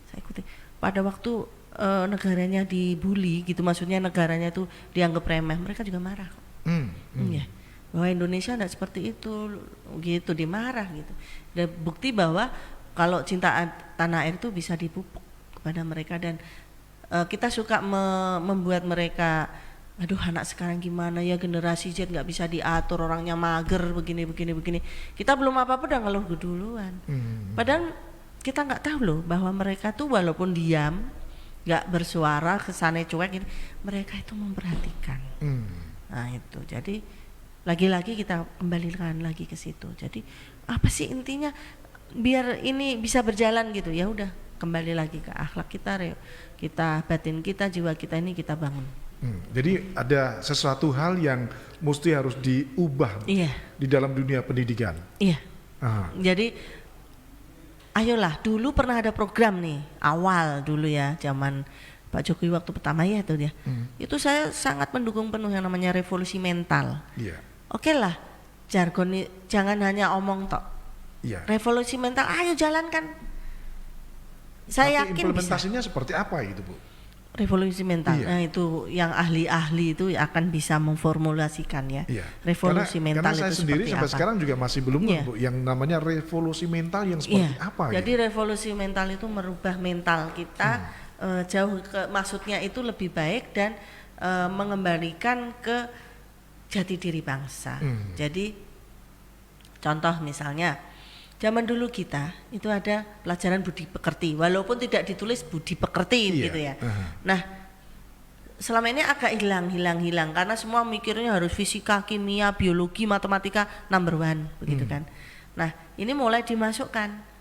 Saya ikuti. Pada waktu negaranya dibully gitu, maksudnya negaranya itu dianggap remeh, mereka juga marah. Ya. Bahwa Indonesia tidak seperti itu, gitu, dimarah gitu. Dan bukti bahwa kalau cinta tanah air itu bisa dipupuk kepada mereka, dan kita suka membuat mereka, aduh anak sekarang gimana ya, generasi Z nggak bisa diatur, orangnya mager begini. Kita belum apa-apa udah ngeluh duluan. Padahal kita nggak tahu loh bahwa mereka tuh walaupun diam, nggak bersuara, kesannya cuek, mereka itu memperhatikan. Nah itu, jadi lagi-lagi kita kembalikan lagi ke situ. Jadi apa sih intinya biar ini bisa berjalan gitu, ya udah kembali lagi ke akhlak kita, batin kita, jiwa kita ini kita bangun. Jadi ada sesuatu hal yang mesti harus diubah di dalam dunia pendidikan. Iya. Jadi ayolah, dulu pernah ada program nih, awal dulu ya, zaman Pak Jokowi waktu pertama ya itu dia. Itu saya sangat mendukung penuh yang namanya revolusi mental. Oke lah, jargon jangan hanya omong tok. Revolusi mental, ayo jalankan. Saya Tapi yakin implementasinya bisa. seperti apa itu, Bu? Revolusi mental, nah itu yang ahli-ahli itu akan bisa memformulasikan ya. Revolusi mental karena saya itu sendiri seperti sampai apa? sekarang juga masih belum Bu, yang namanya revolusi mental yang seperti apa. Jadi revolusi mental itu merubah mental kita jauh ke, maksudnya itu lebih baik dan mengembalikan ke jati diri bangsa. Jadi Contoh misalnya, zaman dulu kita itu ada pelajaran budi pekerti, walaupun tidak ditulis budi pekerti gitu ya. Nah, selama ini agak hilang karena semua mikirnya harus fisika, kimia, biologi, matematika number one begitu kan. Nah, ini mulai dimasukkan.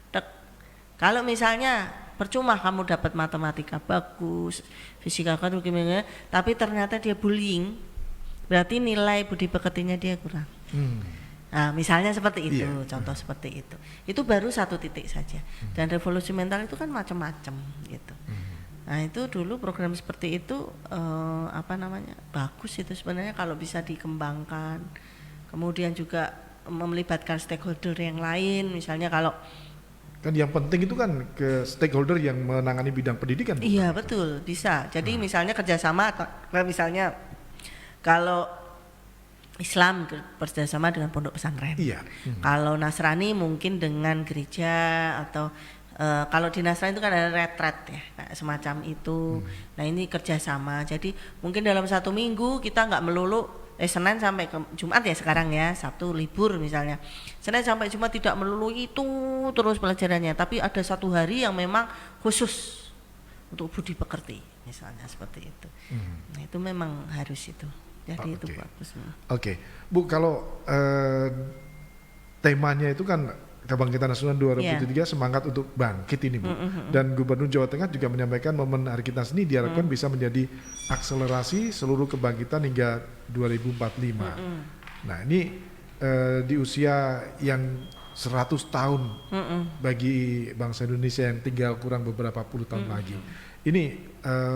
Kalau misalnya percuma kamu dapat matematika bagus, fisika kan kimia, tapi ternyata dia bullying, berarti nilai budi pekertinya dia kurang. Nah, misalnya seperti itu, contoh seperti itu. Itu baru satu titik saja. Dan revolusi mental itu kan macam-macam gitu. Nah, itu dulu program seperti itu bagus itu sebenarnya kalau bisa dikembangkan. Kemudian juga melibatkan stakeholder yang lain, misalnya kalau kan yang penting itu kan ke stakeholder yang menangani bidang pendidikan. Iya betul, bisa. Jadi misalnya kerjasama, misalnya kalau Islam kerjasama dengan pondok pesantren. Kalau Nasrani mungkin dengan gereja, atau kalau di Nasrani itu kan ada retret ya, semacam itu. Nah ini kerjasama. Jadi mungkin dalam 1 minggu kita nggak melulu Senin sampai ke Jumat ya sekarang ya, Sabtu libur misalnya. Senin sampai Jumat tidak melulu itu terus pelajarannya, tapi ada 1 hari yang memang khusus untuk budi pekerti misalnya seperti itu. Nah itu memang harus itu. Jadi itu bagus. Bu, kalau temanya itu kan Kebangkitan Nasional 2003 semangat untuk bangkit ini Bu. Dan Gubernur Jawa Tengah juga menyampaikan momen Hari Kita Seni diharapkan bisa menjadi akselerasi seluruh kebangkitan hingga 2045. Nah ini di usia yang 100 tahun bagi bangsa Indonesia yang tinggal kurang beberapa puluh tahun lagi. Ini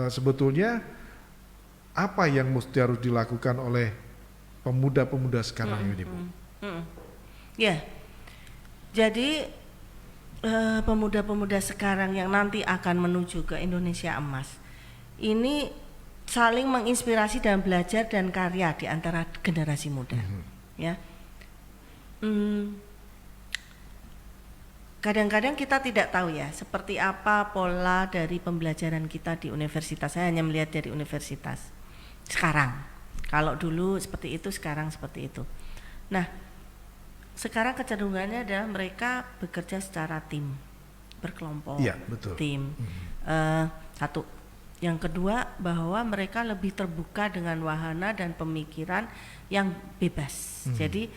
sebetulnya apa yang mesti harus dilakukan oleh pemuda-pemuda sekarang ini Bu? Ya. Jadi pemuda-pemuda sekarang yang nanti akan menuju ke Indonesia Emas ini saling menginspirasi dalam belajar dan karya di antara generasi muda. Ya, kadang-kadang kita tidak tahu ya seperti apa pola dari pembelajaran kita di universitas. Saya hanya melihat dari universitas sekarang. Kalau dulu seperti itu, sekarang seperti itu. Nah, sekarang kecenderungannya adalah mereka bekerja secara tim, berkelompok, tim. Satu. Yang kedua, bahwa mereka lebih terbuka dengan wahana dan pemikiran yang bebas. Jadi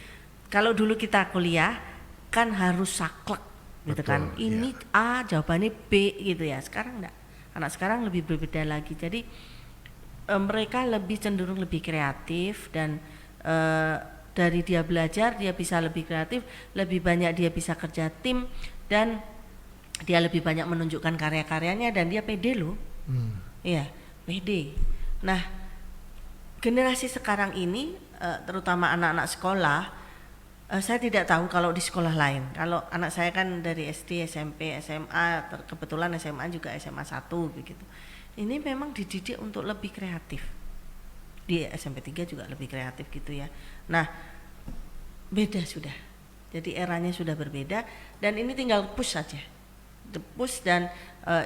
kalau dulu kita kuliah kan harus saklek gitu kan. Ini A, jawabannya B gitu ya. Sekarang enggak. Anak sekarang lebih berbeda lagi. Jadi mereka lebih cenderung lebih kreatif dan dari dia belajar dia bisa lebih kreatif, lebih banyak dia bisa kerja tim, dan dia lebih banyak menunjukkan karya-karyanya, dan dia pede loh. Iya, pede. Nah, generasi sekarang ini terutama anak-anak sekolah, saya tidak tahu kalau di sekolah lain. Kalau anak saya kan dari SD, SMP, SMA, kebetulan SMA juga SMA 1 begitu. Ini memang dididik untuk lebih kreatif. Di SMP 3 juga lebih kreatif gitu ya. Nah, beda sudah. Jadi eranya sudah berbeda, dan ini tinggal push saja. Push, dan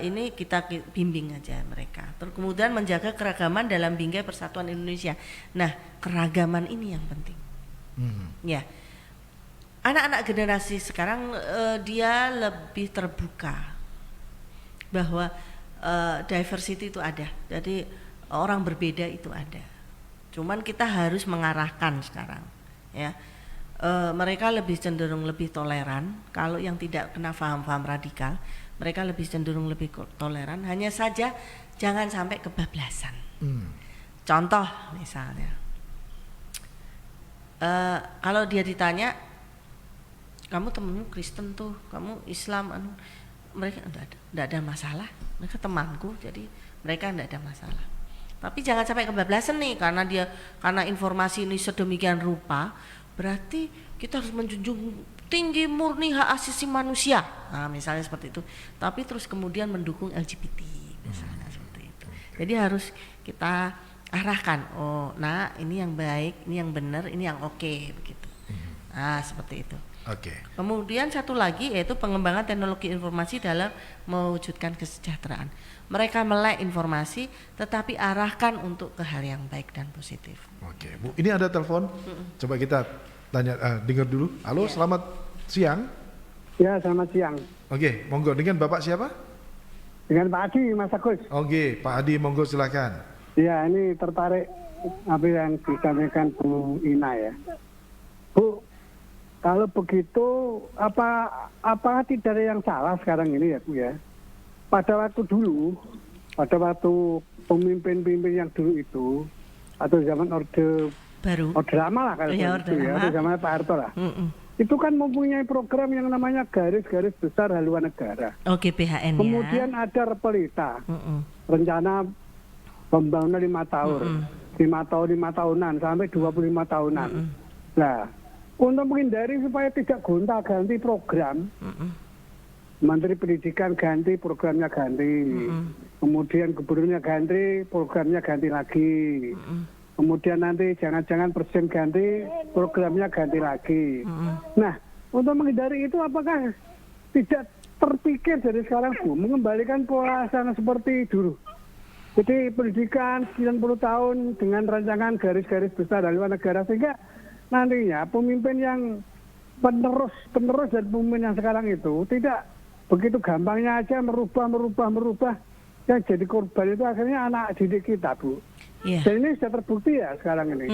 ini kita bimbing aja mereka. Terus kemudian menjaga keragaman dalam bingkai persatuan Indonesia. Nah, keragaman ini yang penting. Ya. Anak-anak generasi sekarang dia lebih terbuka bahwa diversity itu ada. Jadi orang berbeda itu ada. Cuman kita harus mengarahkan sekarang, ya. Mereka lebih cenderung lebih toleran. Kalau yang tidak kena paham-paham radikal, mereka lebih cenderung lebih toleran. Hanya saja jangan sampai kebablasan. Contoh misalnya, kalau dia ditanya, kamu temenmu Kristen tuh, kamu Islam, mereka enggak ada masalah. Mereka temanku, jadi mereka enggak ada masalah. Tapi jangan sampai kebablasan nih, karena informasi ini sedemikian rupa, berarti kita harus menjunjung tinggi murni hak asasi manusia. Nah, misalnya seperti itu. Tapi terus kemudian mendukung LGBT, misalnya seperti itu. Jadi harus kita arahkan. Oh, nah ini yang baik, ini yang benar, ini yang oke, begitu. Nah, seperti itu. Kemudian satu lagi yaitu pengembangan teknologi informasi dalam mewujudkan kesejahteraan. Mereka melek informasi, tetapi arahkan untuk ke hal yang baik dan positif. Bu, ini ada telepon. Coba kita dengar dulu. Halo, selamat siang. Ya, selamat siang. Oke, monggo. Dengan Bapak siapa? Dengan Pak Adi, Mas Agus. Oke, Pak Adi, monggo silakan. Ya, ini tertarik apa yang disampaikan Bu Ina ya. Bu, kalau begitu apa tidak ada yang salah sekarang ini ya Bu ya? Pada waktu pemimpin-pemimpin yang dulu itu, atau zaman Orde Baru, Orde Lama lah kalau Orde itu ya, atau zaman Pak Harto lah. Itu kan mempunyai program yang namanya garis-garis besar haluan negara. GBHN ya. Kemudian ada Repelita, rencana pembangunan 5 tahun, 5 tahunan sampai 25 tahunan. Nah, untuk menghindari supaya tidak gonta-ganti program, Menteri Pendidikan ganti, programnya ganti. Kemudian gubernurnya ganti, programnya ganti lagi. Kemudian nanti jangan-jangan presiden ganti, programnya ganti lagi. Nah, untuk menghindari itu apakah tidak terpikir dari sekarang Bu, mengembalikan pola sana seperti dulu? Jadi pendidikan 90 tahun dengan rancangan garis-garis besar haluan negara, sehingga nantinya pemimpin yang penerus dari pemimpin yang sekarang itu tidak begitu gampangnya aja merubah. Yang jadi korban itu akhirnya anak didik kita, Bu. Dan ini sudah terbukti ya sekarang ini.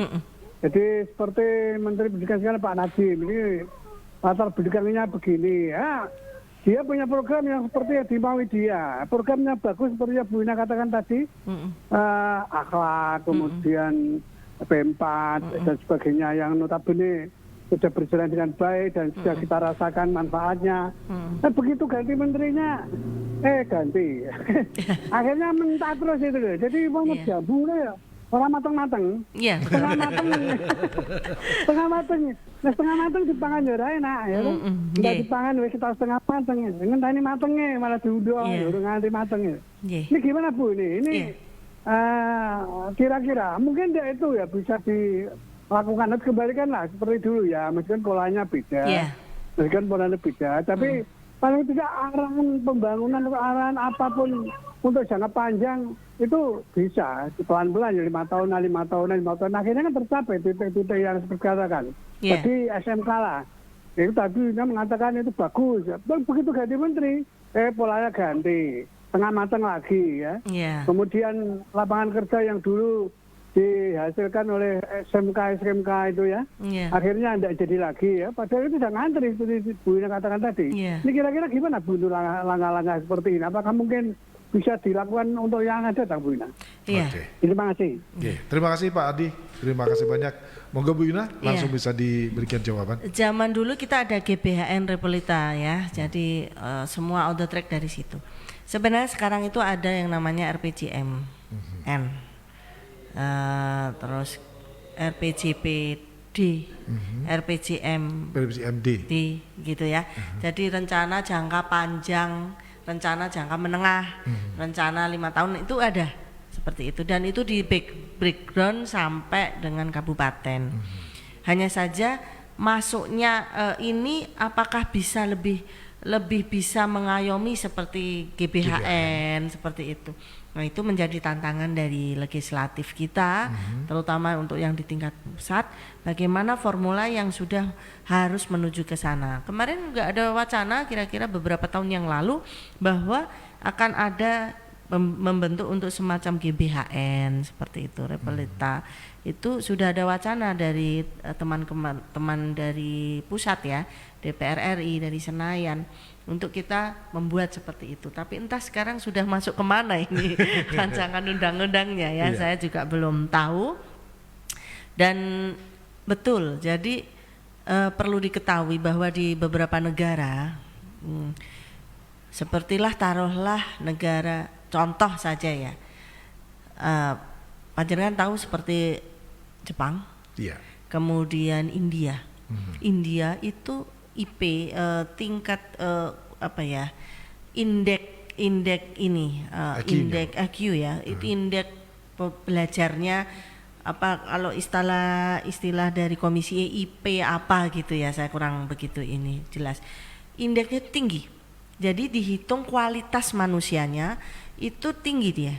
Jadi seperti Menteri Pendidikan sekarang Pak Nadiem, ini latar pendidikannya begini ya. Dia punya program yang seperti yang dimaui dia. Programnya bagus seperti yang Bu Ina katakan tadi. Akhlak, kemudian P4 dan sebagainya yang notabene sudah berjalan dengan baik dan sudah kita rasakan manfaatnya. Begitu ganti menterinya, ganti. Akhirnya mentak terus itu loh. Jadi mau jambu ya, orang mateng-mateng. Iya. Setengah mateng dipangan ya enak ya kan. Enggak dipangan wis setengah mateng. Ngenteni matenge malah diundang urung nganti mateng. Ini gimana Bu ini? Ini kira-kira mungkin dia itu ya bisa dilakukan, harus kembalikanlah seperti dulu ya, meskipun polanya beda, meskipun polanya beda, tapi paling tidak arahan pembangunan atau arahan apapun untuk jangka panjang itu bisa pelan-pelan ya 5 tahunan, akhirnya kan tercapai titik-titik yang seperti katakan. Jadi SMK lah, itu tadi dia mengatakan itu bagus, begitu ganti menteri, polanya ganti, tengah matang lagi ya. Kemudian lapangan kerja yang dulu dihasilkan oleh SMK itu ya, akhirnya tidak jadi lagi ya. Padahal itu sudah ngantri seperti Bu Ina katakan tadi. Ini kira-kira gimana Bu langkah-langkah seperti ini? Apakah mungkin bisa dilakukan untuk yang ada, Bu Ina? Terima kasih. Terima kasih Pak Adi. Terima kasih banyak. Monggo Bu Ina langsung bisa diberikan jawaban. Zaman dulu kita ada GBHN Repelita ya. Jadi semua on the track dari situ. Sebenarnya sekarang itu ada yang namanya RPJMN. Terus RPJPD, RPJMD gitu ya. Jadi rencana jangka panjang, rencana jangka menengah, rencana 5 tahun itu ada seperti itu, dan itu di breakdown sampai dengan kabupaten. Hanya saja masuknya ini apakah bisa lebih bisa mengayomi seperti GBHN seperti itu. Nah, itu menjadi tantangan dari legislatif kita, terutama untuk yang di tingkat pusat, bagaimana formula yang sudah harus menuju ke sana. Kemarin nggak ada wacana kira-kira beberapa tahun yang lalu bahwa akan ada membentuk untuk semacam GBHN seperti itu, Repelita. Itu sudah ada wacana dari teman-teman dari pusat ya, DPR RI, dari Senayan, untuk kita membuat seperti itu. Tapi entah sekarang sudah masuk kemana ini rancangan undang-undangnya ya, saya juga belum tahu. Dan betul, jadi perlu diketahui bahwa di beberapa negara, sepertilah taruhlah negara contoh saja ya, panjenengan tahu seperti Jepang, kemudian India. India itu IP tingkat indeks ini indeks IQ ya, itu indeks belajarnya apa, kalau istilah dari komisi IP apa gitu ya, saya kurang begitu ini jelas. Indeksnya tinggi, jadi dihitung kualitas manusianya itu tinggi dia.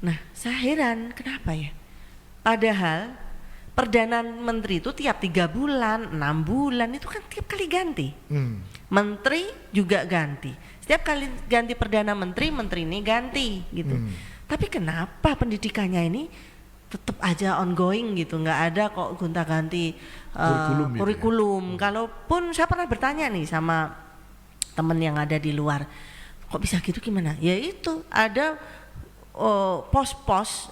Nah, saya heran kenapa ya, padahal Perdana Menteri itu tiap 3 bulan, 6 bulan itu kan tiap kali ganti. Menteri juga ganti. Setiap kali ganti Perdana Menteri, menteri ini ganti gitu. Tapi kenapa pendidikannya ini tetap aja ongoing gitu, nggak ada kok gonta-ganti kurikulum. Kalaupun saya pernah bertanya nih sama temen yang ada di luar, kok bisa gitu gimana? Ya itu ada pos-pos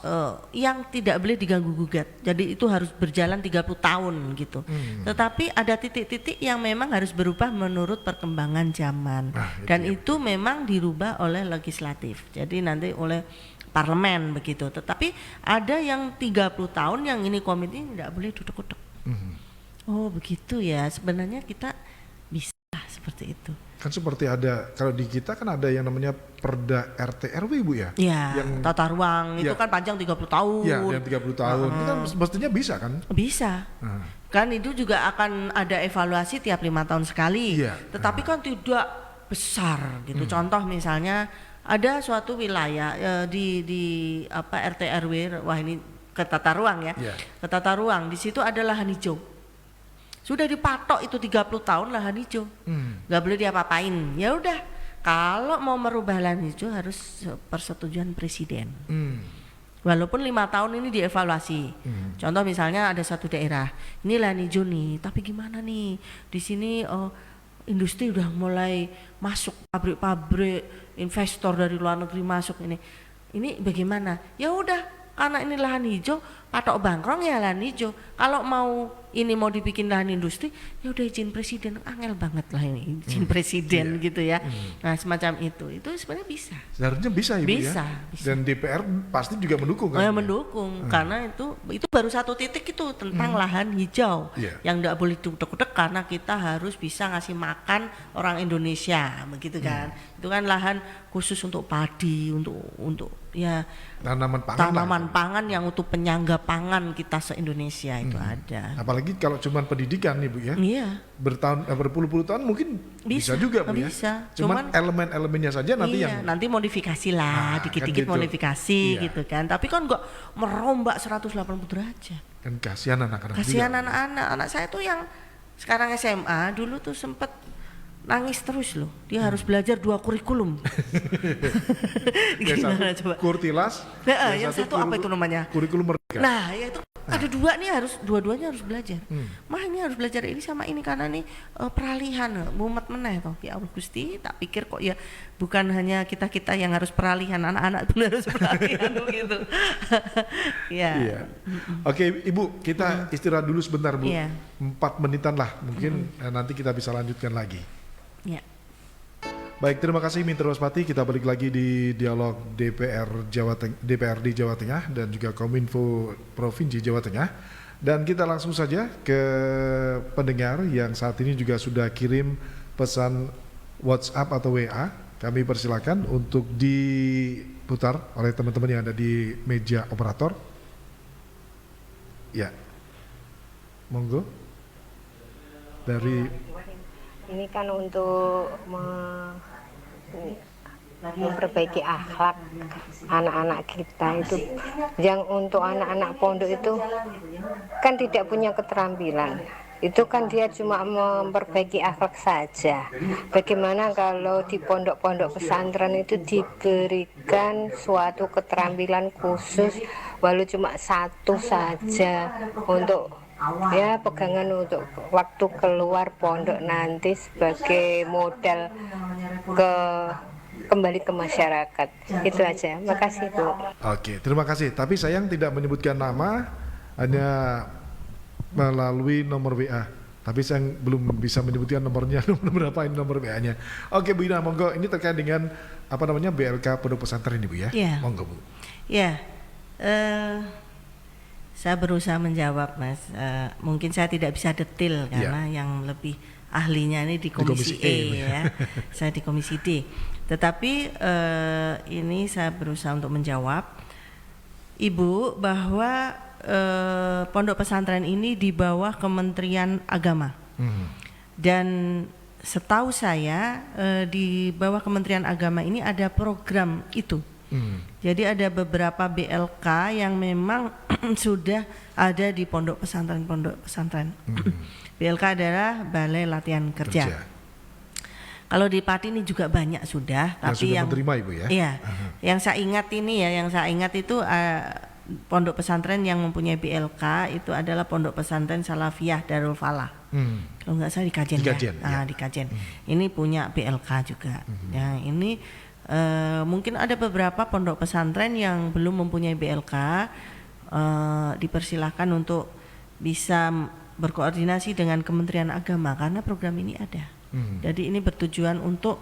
yang tidak boleh diganggu-gugat. Jadi itu harus berjalan 30 tahun gitu. Tetapi ada titik-titik yang memang harus berubah menurut perkembangan zaman. Dan itu memang dirubah oleh legislatif. Jadi nanti oleh parlemen begitu. Tetapi ada yang 30 tahun yang ini komite tidak boleh duduk-duduk. Oh begitu ya. Sebenarnya kita bisa seperti itu. Kan seperti ada, kalau di kita kan ada yang namanya Perda RT RW Bu ya? Iya, yang tata ruang itu kan panjang 30 tahun. Iya, yang 30 tahun. Itu kan mestinya bisa kan? Bisa. Kan itu juga akan ada evaluasi tiap 5 tahun sekali. Tetapi kan tidak besar gitu. Contoh misalnya ada suatu wilayah di apa RT RW, wah ini ke tata ruang ya. Ke tata ruang, di situ ada lahan hijau. Sudah dipatok itu 30 tahun lahan hijau, nggak boleh diapa-apain. Ya udah, kalau mau merubah lahan hijau harus persetujuan presiden. Walaupun 5 tahun ini dievaluasi. Contoh misalnya ada satu daerah, ini lahan hijau nih, tapi gimana nih di sini industri udah mulai masuk, pabrik-pabrik, investor dari luar negeri masuk ini bagaimana? Ya udah, karena ini lahan hijau, patok bangkrong ya lahan hijau. Kalau mau dibikin lahan industri, ya udah izin presiden. Angel banget lah ini izin presiden gitu ya. Nah semacam itu sebenarnya bisa. Seharusnya bisa Ibu bisa. Dan DPR pasti juga mendukung kan? Mendukung karena itu baru satu titik itu tentang lahan hijau yang tidak boleh dudek-dudek karena kita harus bisa ngasih makan orang Indonesia begitu kan. Itu kan lahan khusus untuk padi, untuk ya tanaman pangan yang untuk penyangga pangan kita se-Indonesia itu ada. Apalagi kalau cuma pendidikan nih Bu ya. Iya. Berpuluh-puluh tahun mungkin bisa juga Bu ya. Bisa. Cuman elemen-elemennya saja nanti yang nanti modifikasi lah, dikit-dikit kan gitu. modifikasi gitu kan. Tapi kan enggak merombak 180 derajat. Kan kasihan anak-anak. Kasihan anak-anak. Anak saya tuh yang sekarang SMA dulu tuh sempet nangis terus loh, dia harus belajar 2 kurikulum. Gimana coba? Kurtilas. Yang satu apa itu namanya? Kurikulum Merdeka. Nah, ya itu ada 2 nih dua-duanya harus belajar. Mah ini harus belajar ini sama ini karena nih peralihan, mumet meneh toh. Ya Allah Gusti, tak pikir kok ya bukan hanya kita yang harus peralihan, anak-anak pun harus peralihan gitu. Ya. Oke, Ibu, kita istirahat dulu sebentar Bu. 4 menitan lah, mungkin nanti kita bisa lanjutkan lagi. Ya. Baik, terima kasih Mitra Waspati. Kita balik lagi di dialog DPRD Jawa Tengah dan juga Kominfo Provinsi Jawa Tengah. Dan kita langsung saja ke pendengar yang saat ini juga sudah kirim pesan WhatsApp atau WA. Kami persilakan untuk diputar oleh teman-teman yang ada di meja operator. Ya, monggo. Dari ini kan untuk memperbaiki akhlak anak-anak kita itu, yang untuk anak-anak pondok itu kan tidak punya keterampilan, itu kan dia cuma memperbaiki akhlak saja. Bagaimana kalau di pondok-pondok pesantren itu diberikan suatu keterampilan khusus, walau cuma 1 saja untuk ya pegangan untuk waktu keluar pondok nanti sebagai modal kembali ke masyarakat. Itu aja. Makasih Bu. Oke, terima kasih. Tapi sayang tidak menyebutkan nama, hanya melalui nomor WA. Tapi saya belum bisa menyebutkan nomornya, berapa ini nomor WA-nya. Oke Bu Ina, monggo, ini terkait dengan BLK Pondok Pesantren ini Bu ya. Monggo Bu. Ya. Saya berusaha menjawab Mas, mungkin saya tidak bisa detail karena yang lebih ahlinya ini di komisi E ya, saya di komisi D. Tetapi ini saya berusaha untuk menjawab Ibu bahwa pondok pesantren ini di bawah Kementerian Agama. Dan setahu saya di bawah Kementerian Agama ini ada program itu. Jadi ada beberapa BLK yang memang sudah ada di pondok pesantren. BLK adalah Balai Latihan Kerja. Kalau di Pati ini juga banyak sudah, tapi sudah menerima Ibu ya. Iya. Yang saya ingat itu pondok pesantren yang mempunyai BLK itu adalah Pondok Pesantren Salafiyah Darul Falah. Kalau nggak salah di Kajen ya. Di Kajen. Ini punya BLK juga. Ya, ini mungkin ada beberapa pondok pesantren yang belum mempunyai BLK, dipersilahkan untuk bisa berkoordinasi dengan Kementerian Agama karena program ini ada. Jadi ini bertujuan untuk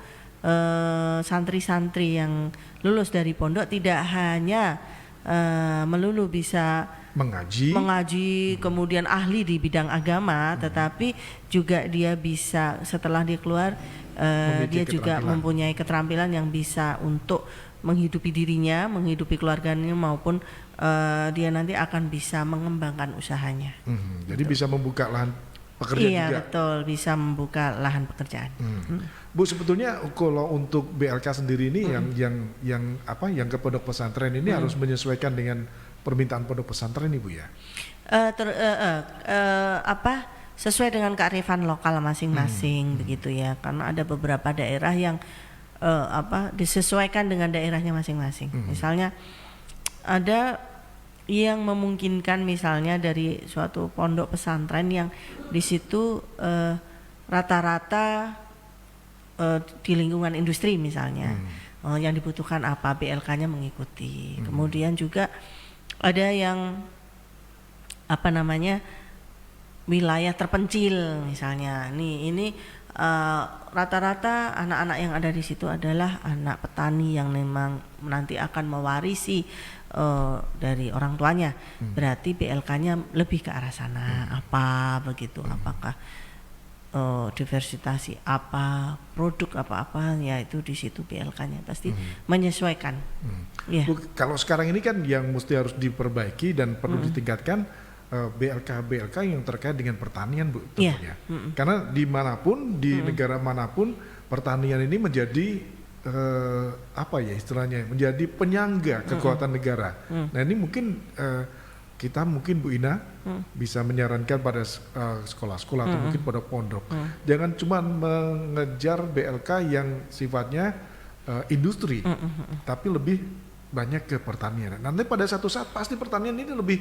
santri-santri yang lulus dari pondok tidak hanya melulu bisa mengaji kemudian ahli di bidang agama, tetapi juga dia bisa setelah dia keluar dia juga mempunyai keterampilan yang bisa untuk menghidupi dirinya, menghidupi keluarganya maupun dia nanti akan bisa mengembangkan usahanya. Jadi bisa membuka lahan pekerjaan juga. Iya betul, bisa membuka lahan pekerjaan. Bu, sebetulnya kalau untuk BLK sendiri ini yang ke pondok pesantren ini harus menyesuaikan dengan permintaan pondok pesantren Ibu ya. Sesuai dengan kearifan lokal masing-masing begitu ya. Karena ada beberapa daerah yang disesuaikan dengan daerahnya masing-masing. Misalnya ada yang memungkinkan misalnya dari suatu pondok pesantren yang di situ rata-rata di lingkungan industri misalnya, yang dibutuhkan apa BLK-nya mengikuti. Kemudian juga ada yang wilayah terpencil misalnya. Ini rata-rata anak-anak yang ada di situ adalah anak petani yang memang nanti akan mewarisi dari orang tuanya. Berarti BLK-nya lebih ke arah sana. Apa begitu? Apakah diversitasi apa, produk apa-apa, ya itu di situ BLK-nya pasti menyesuaikan. Bu, kalau sekarang ini kan yang mesti harus diperbaiki dan perlu ditingkatkan BLK yang terkait dengan pertanian, Bu, tentunya. Karena dimanapun, di negara manapun pertanian ini menjadi menjadi penyangga kekuatan negara. Nah ini mungkin kita Bu Ina bisa menyarankan pada sekolah-sekolah atau mungkin pondok-pondok, jangan cuma mengejar BLK yang sifatnya industri, tapi lebih banyak ke pertanian. Nanti pada satu saat pasti pertanian ini lebih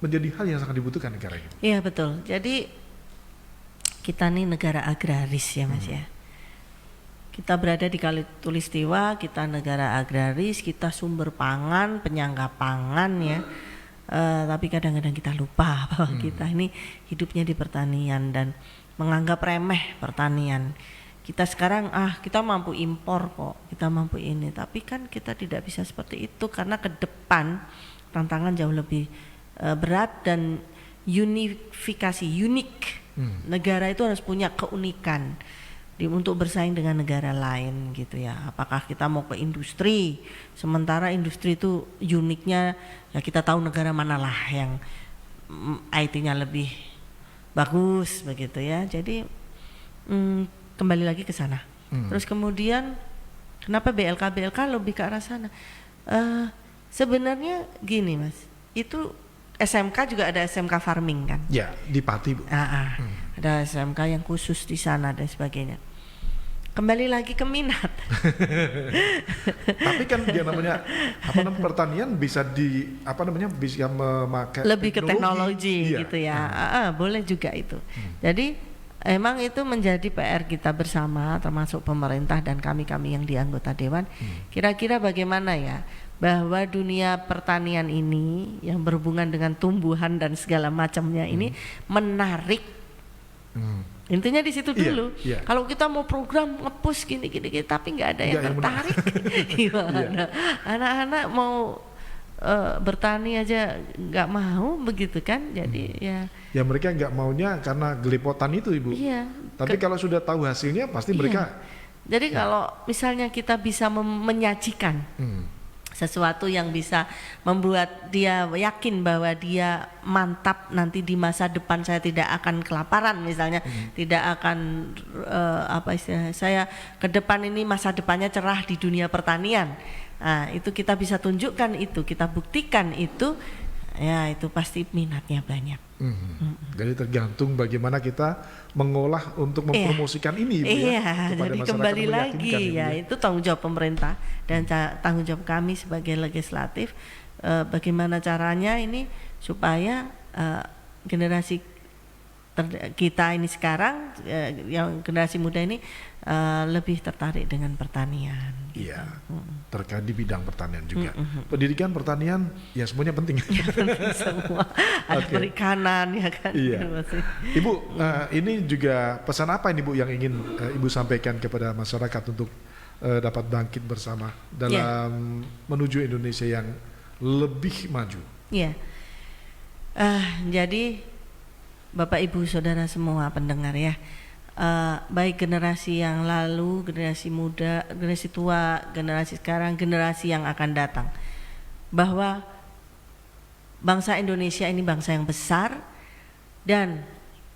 menjadi hal yang sangat dibutuhkan negara ini. Iya betul. Jadi kita nih negara agraris ya Mas ya. Kita berada di Katulistiwa, kita negara agraris, kita sumber pangan, penyangga pangan ya. Tapi kadang-kadang kita lupa bahwa kita ini hidupnya di pertanian dan menganggap remeh pertanian. Kita sekarang kita mampu impor kok, kita mampu ini, tapi kan kita tidak bisa seperti itu karena ke depan tantangan jauh lebih berat dan unik. Negara itu harus punya keunikan untuk bersaing dengan negara lain gitu ya. Apakah kita mau ke industri, sementara industri itu uniknya ya kita tahu negara manalah yang IT-nya lebih bagus begitu ya. Jadi kembali lagi ke sana. Terus kemudian kenapa BLK lebih ke arah sana? Sebenarnya gini Mas, itu SMK juga ada SMK farming kan? Ya, di Pati Bu. Ada SMK yang khusus di sana dan sebagainya. Kembali lagi ke minat. Tapi kan dia namanya pertanian bisa bisa memakai lebih ke teknologi gitu ya. Boleh juga itu. Jadi emang itu menjadi PR kita bersama termasuk pemerintah dan kami-kami yang di anggota dewan. Kira-kira bagaimana ya bahwa dunia pertanian ini yang berhubungan dengan tumbuhan dan segala macamnya ini menarik. Intinya di situ dulu. Kalau kita mau program nge-push gini tapi nggak ada yang tertarik, gimana? Anak-anak mau bertani aja nggak mau begitu kan? Jadi ya mereka nggak maunya karena gelepotan itu Ibu. Tapi kalau sudah tahu hasilnya pasti mereka. Jadi kalau misalnya kita bisa menyajikan sesuatu yang bisa membuat dia yakin bahwa dia mantap nanti di masa depan, saya tidak akan kelaparan misalnya, tidak akan saya ke depan ini masa depannya cerah di dunia pertanian. Itu kita bisa tunjukkan, itu kita buktikan itu, ya itu pasti minatnya banyak. Jadi tergantung bagaimana kita mengolah untuk mempromosikan ini, Ibu, iya, kepada jadi masyarakat, kembali meyakinkan lagi ini, ya itu tanggung jawab pemerintah dan tanggung jawab kami sebagai legislatif, bagaimana caranya ini supaya generasi kita ini sekarang, yang generasi muda ini lebih tertarik dengan pertanian. Iya, terkait di bidang pertanian juga. Pendidikan pertanian ya semuanya penting. Penting semua. Ada perikanan ya kan. Iya. Ibu, ini juga pesan apa ini Bu yang ingin Ibu sampaikan kepada masyarakat untuk dapat bangkit bersama dalam menuju Indonesia yang lebih maju? Iya. Jadi Bapak Ibu Saudara semua pendengar ya, baik generasi yang lalu, generasi muda, generasi tua, generasi sekarang, generasi yang akan datang, bahwa bangsa Indonesia ini bangsa yang besar dan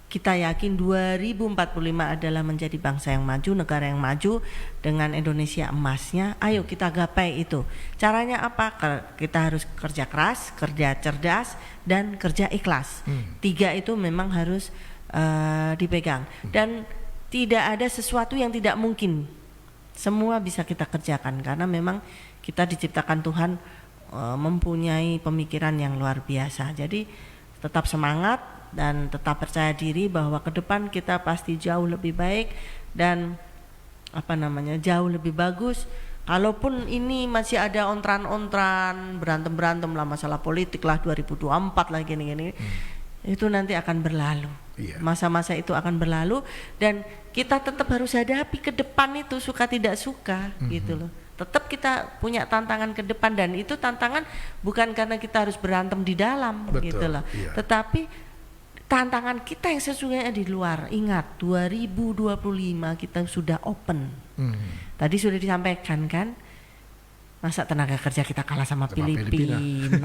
kita yakin 2045 adalah menjadi bangsa yang maju, negara yang maju dengan Indonesia emasnya. Ayo kita gapai itu. Caranya apa? Kita harus kerja keras, kerja cerdas, dan kerja ikhlas. 3 itu memang harus dipegang. Dan tidak ada sesuatu yang tidak mungkin. Semua bisa kita kerjakan karena memang kita diciptakan Tuhan mempunyai pemikiran yang luar biasa. Jadi tetap semangat dan tetap percaya diri bahwa ke depan kita pasti jauh lebih baik dan jauh lebih bagus. Kalaupun ini masih ada ontran-ontran, berantem lah masalah politik lah 2024 lah gini-gini, itu nanti akan berlalu. Masa-masa itu akan berlalu dan kita tetap harus hadapi ke depan itu suka tidak suka gitu loh. Tetap kita punya tantangan ke depan dan itu tantangan bukan karena kita harus berantem di dalam. Betul, gitu loh. Tetapi tantangan kita yang sesungguhnya di luar. Ingat 2025 kita sudah open. Tadi sudah disampaikan kan, masa tenaga kerja kita kalah sama Filipina.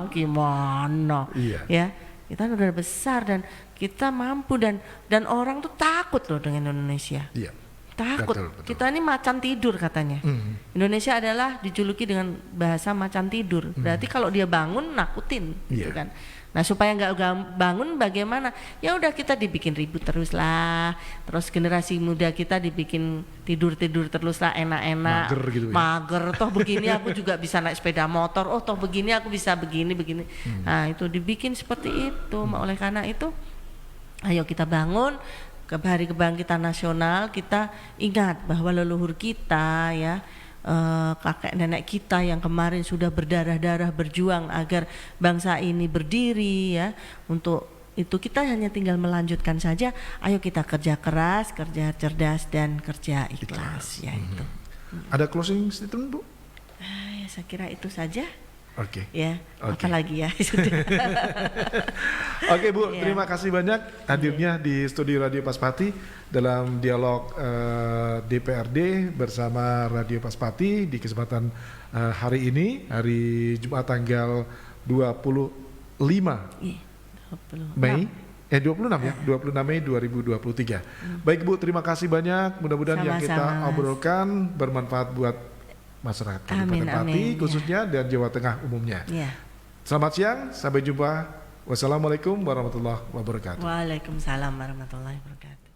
Gimana? Ya, kita udah besar dan kita mampu dan orang tuh takut loh dengan Indonesia. Takut. Betul. Kita ini macan tidur katanya. Indonesia adalah dijuluki dengan bahasa macan tidur. Berarti kalau dia bangun nakutin, gitu kan. Nah supaya nggak bangun bagaimana? Ya udah kita dibikin ribut terus lah. Terus generasi muda kita dibikin tidur terus lah, enak-enak, mager, gitu ya? Mager. Toh begini aku juga bisa naik sepeda motor. Oh toh begini aku bisa begini. Nah itu dibikin seperti itu. Oleh karena itu, ayo kita bangun. Ke Hari Kebangkitan Nasional kita ingat bahwa leluhur kita ya, kakek nenek kita yang kemarin sudah berdarah-darah berjuang agar bangsa ini berdiri ya. Untuk itu kita hanya tinggal melanjutkan saja. Ayo kita kerja keras, kerja cerdas dan kerja ikhlas. Ya itu. Ada closing statement Bu? Ya saya kira itu saja. Oke. Ya, apalagi ya. Oke Bu, terima kasih banyak hadirnya di studio Radio Paspati dalam dialog DPRD bersama Radio Paspati di kesempatan hari ini, hari Jumat tanggal 25 Mei. 26 ya, 26 Mei 2023. Baik Bu, terima kasih banyak. Mudah-mudahan yang kita obrolkan bermanfaat buat masyarakat Kabupaten Pati khususnya dan Jawa Tengah umumnya. Selamat siang, sampai jumpa. Wassalamualaikum warahmatullahi wabarakatuh. Waalaikumsalam warahmatullahi wabarakatuh.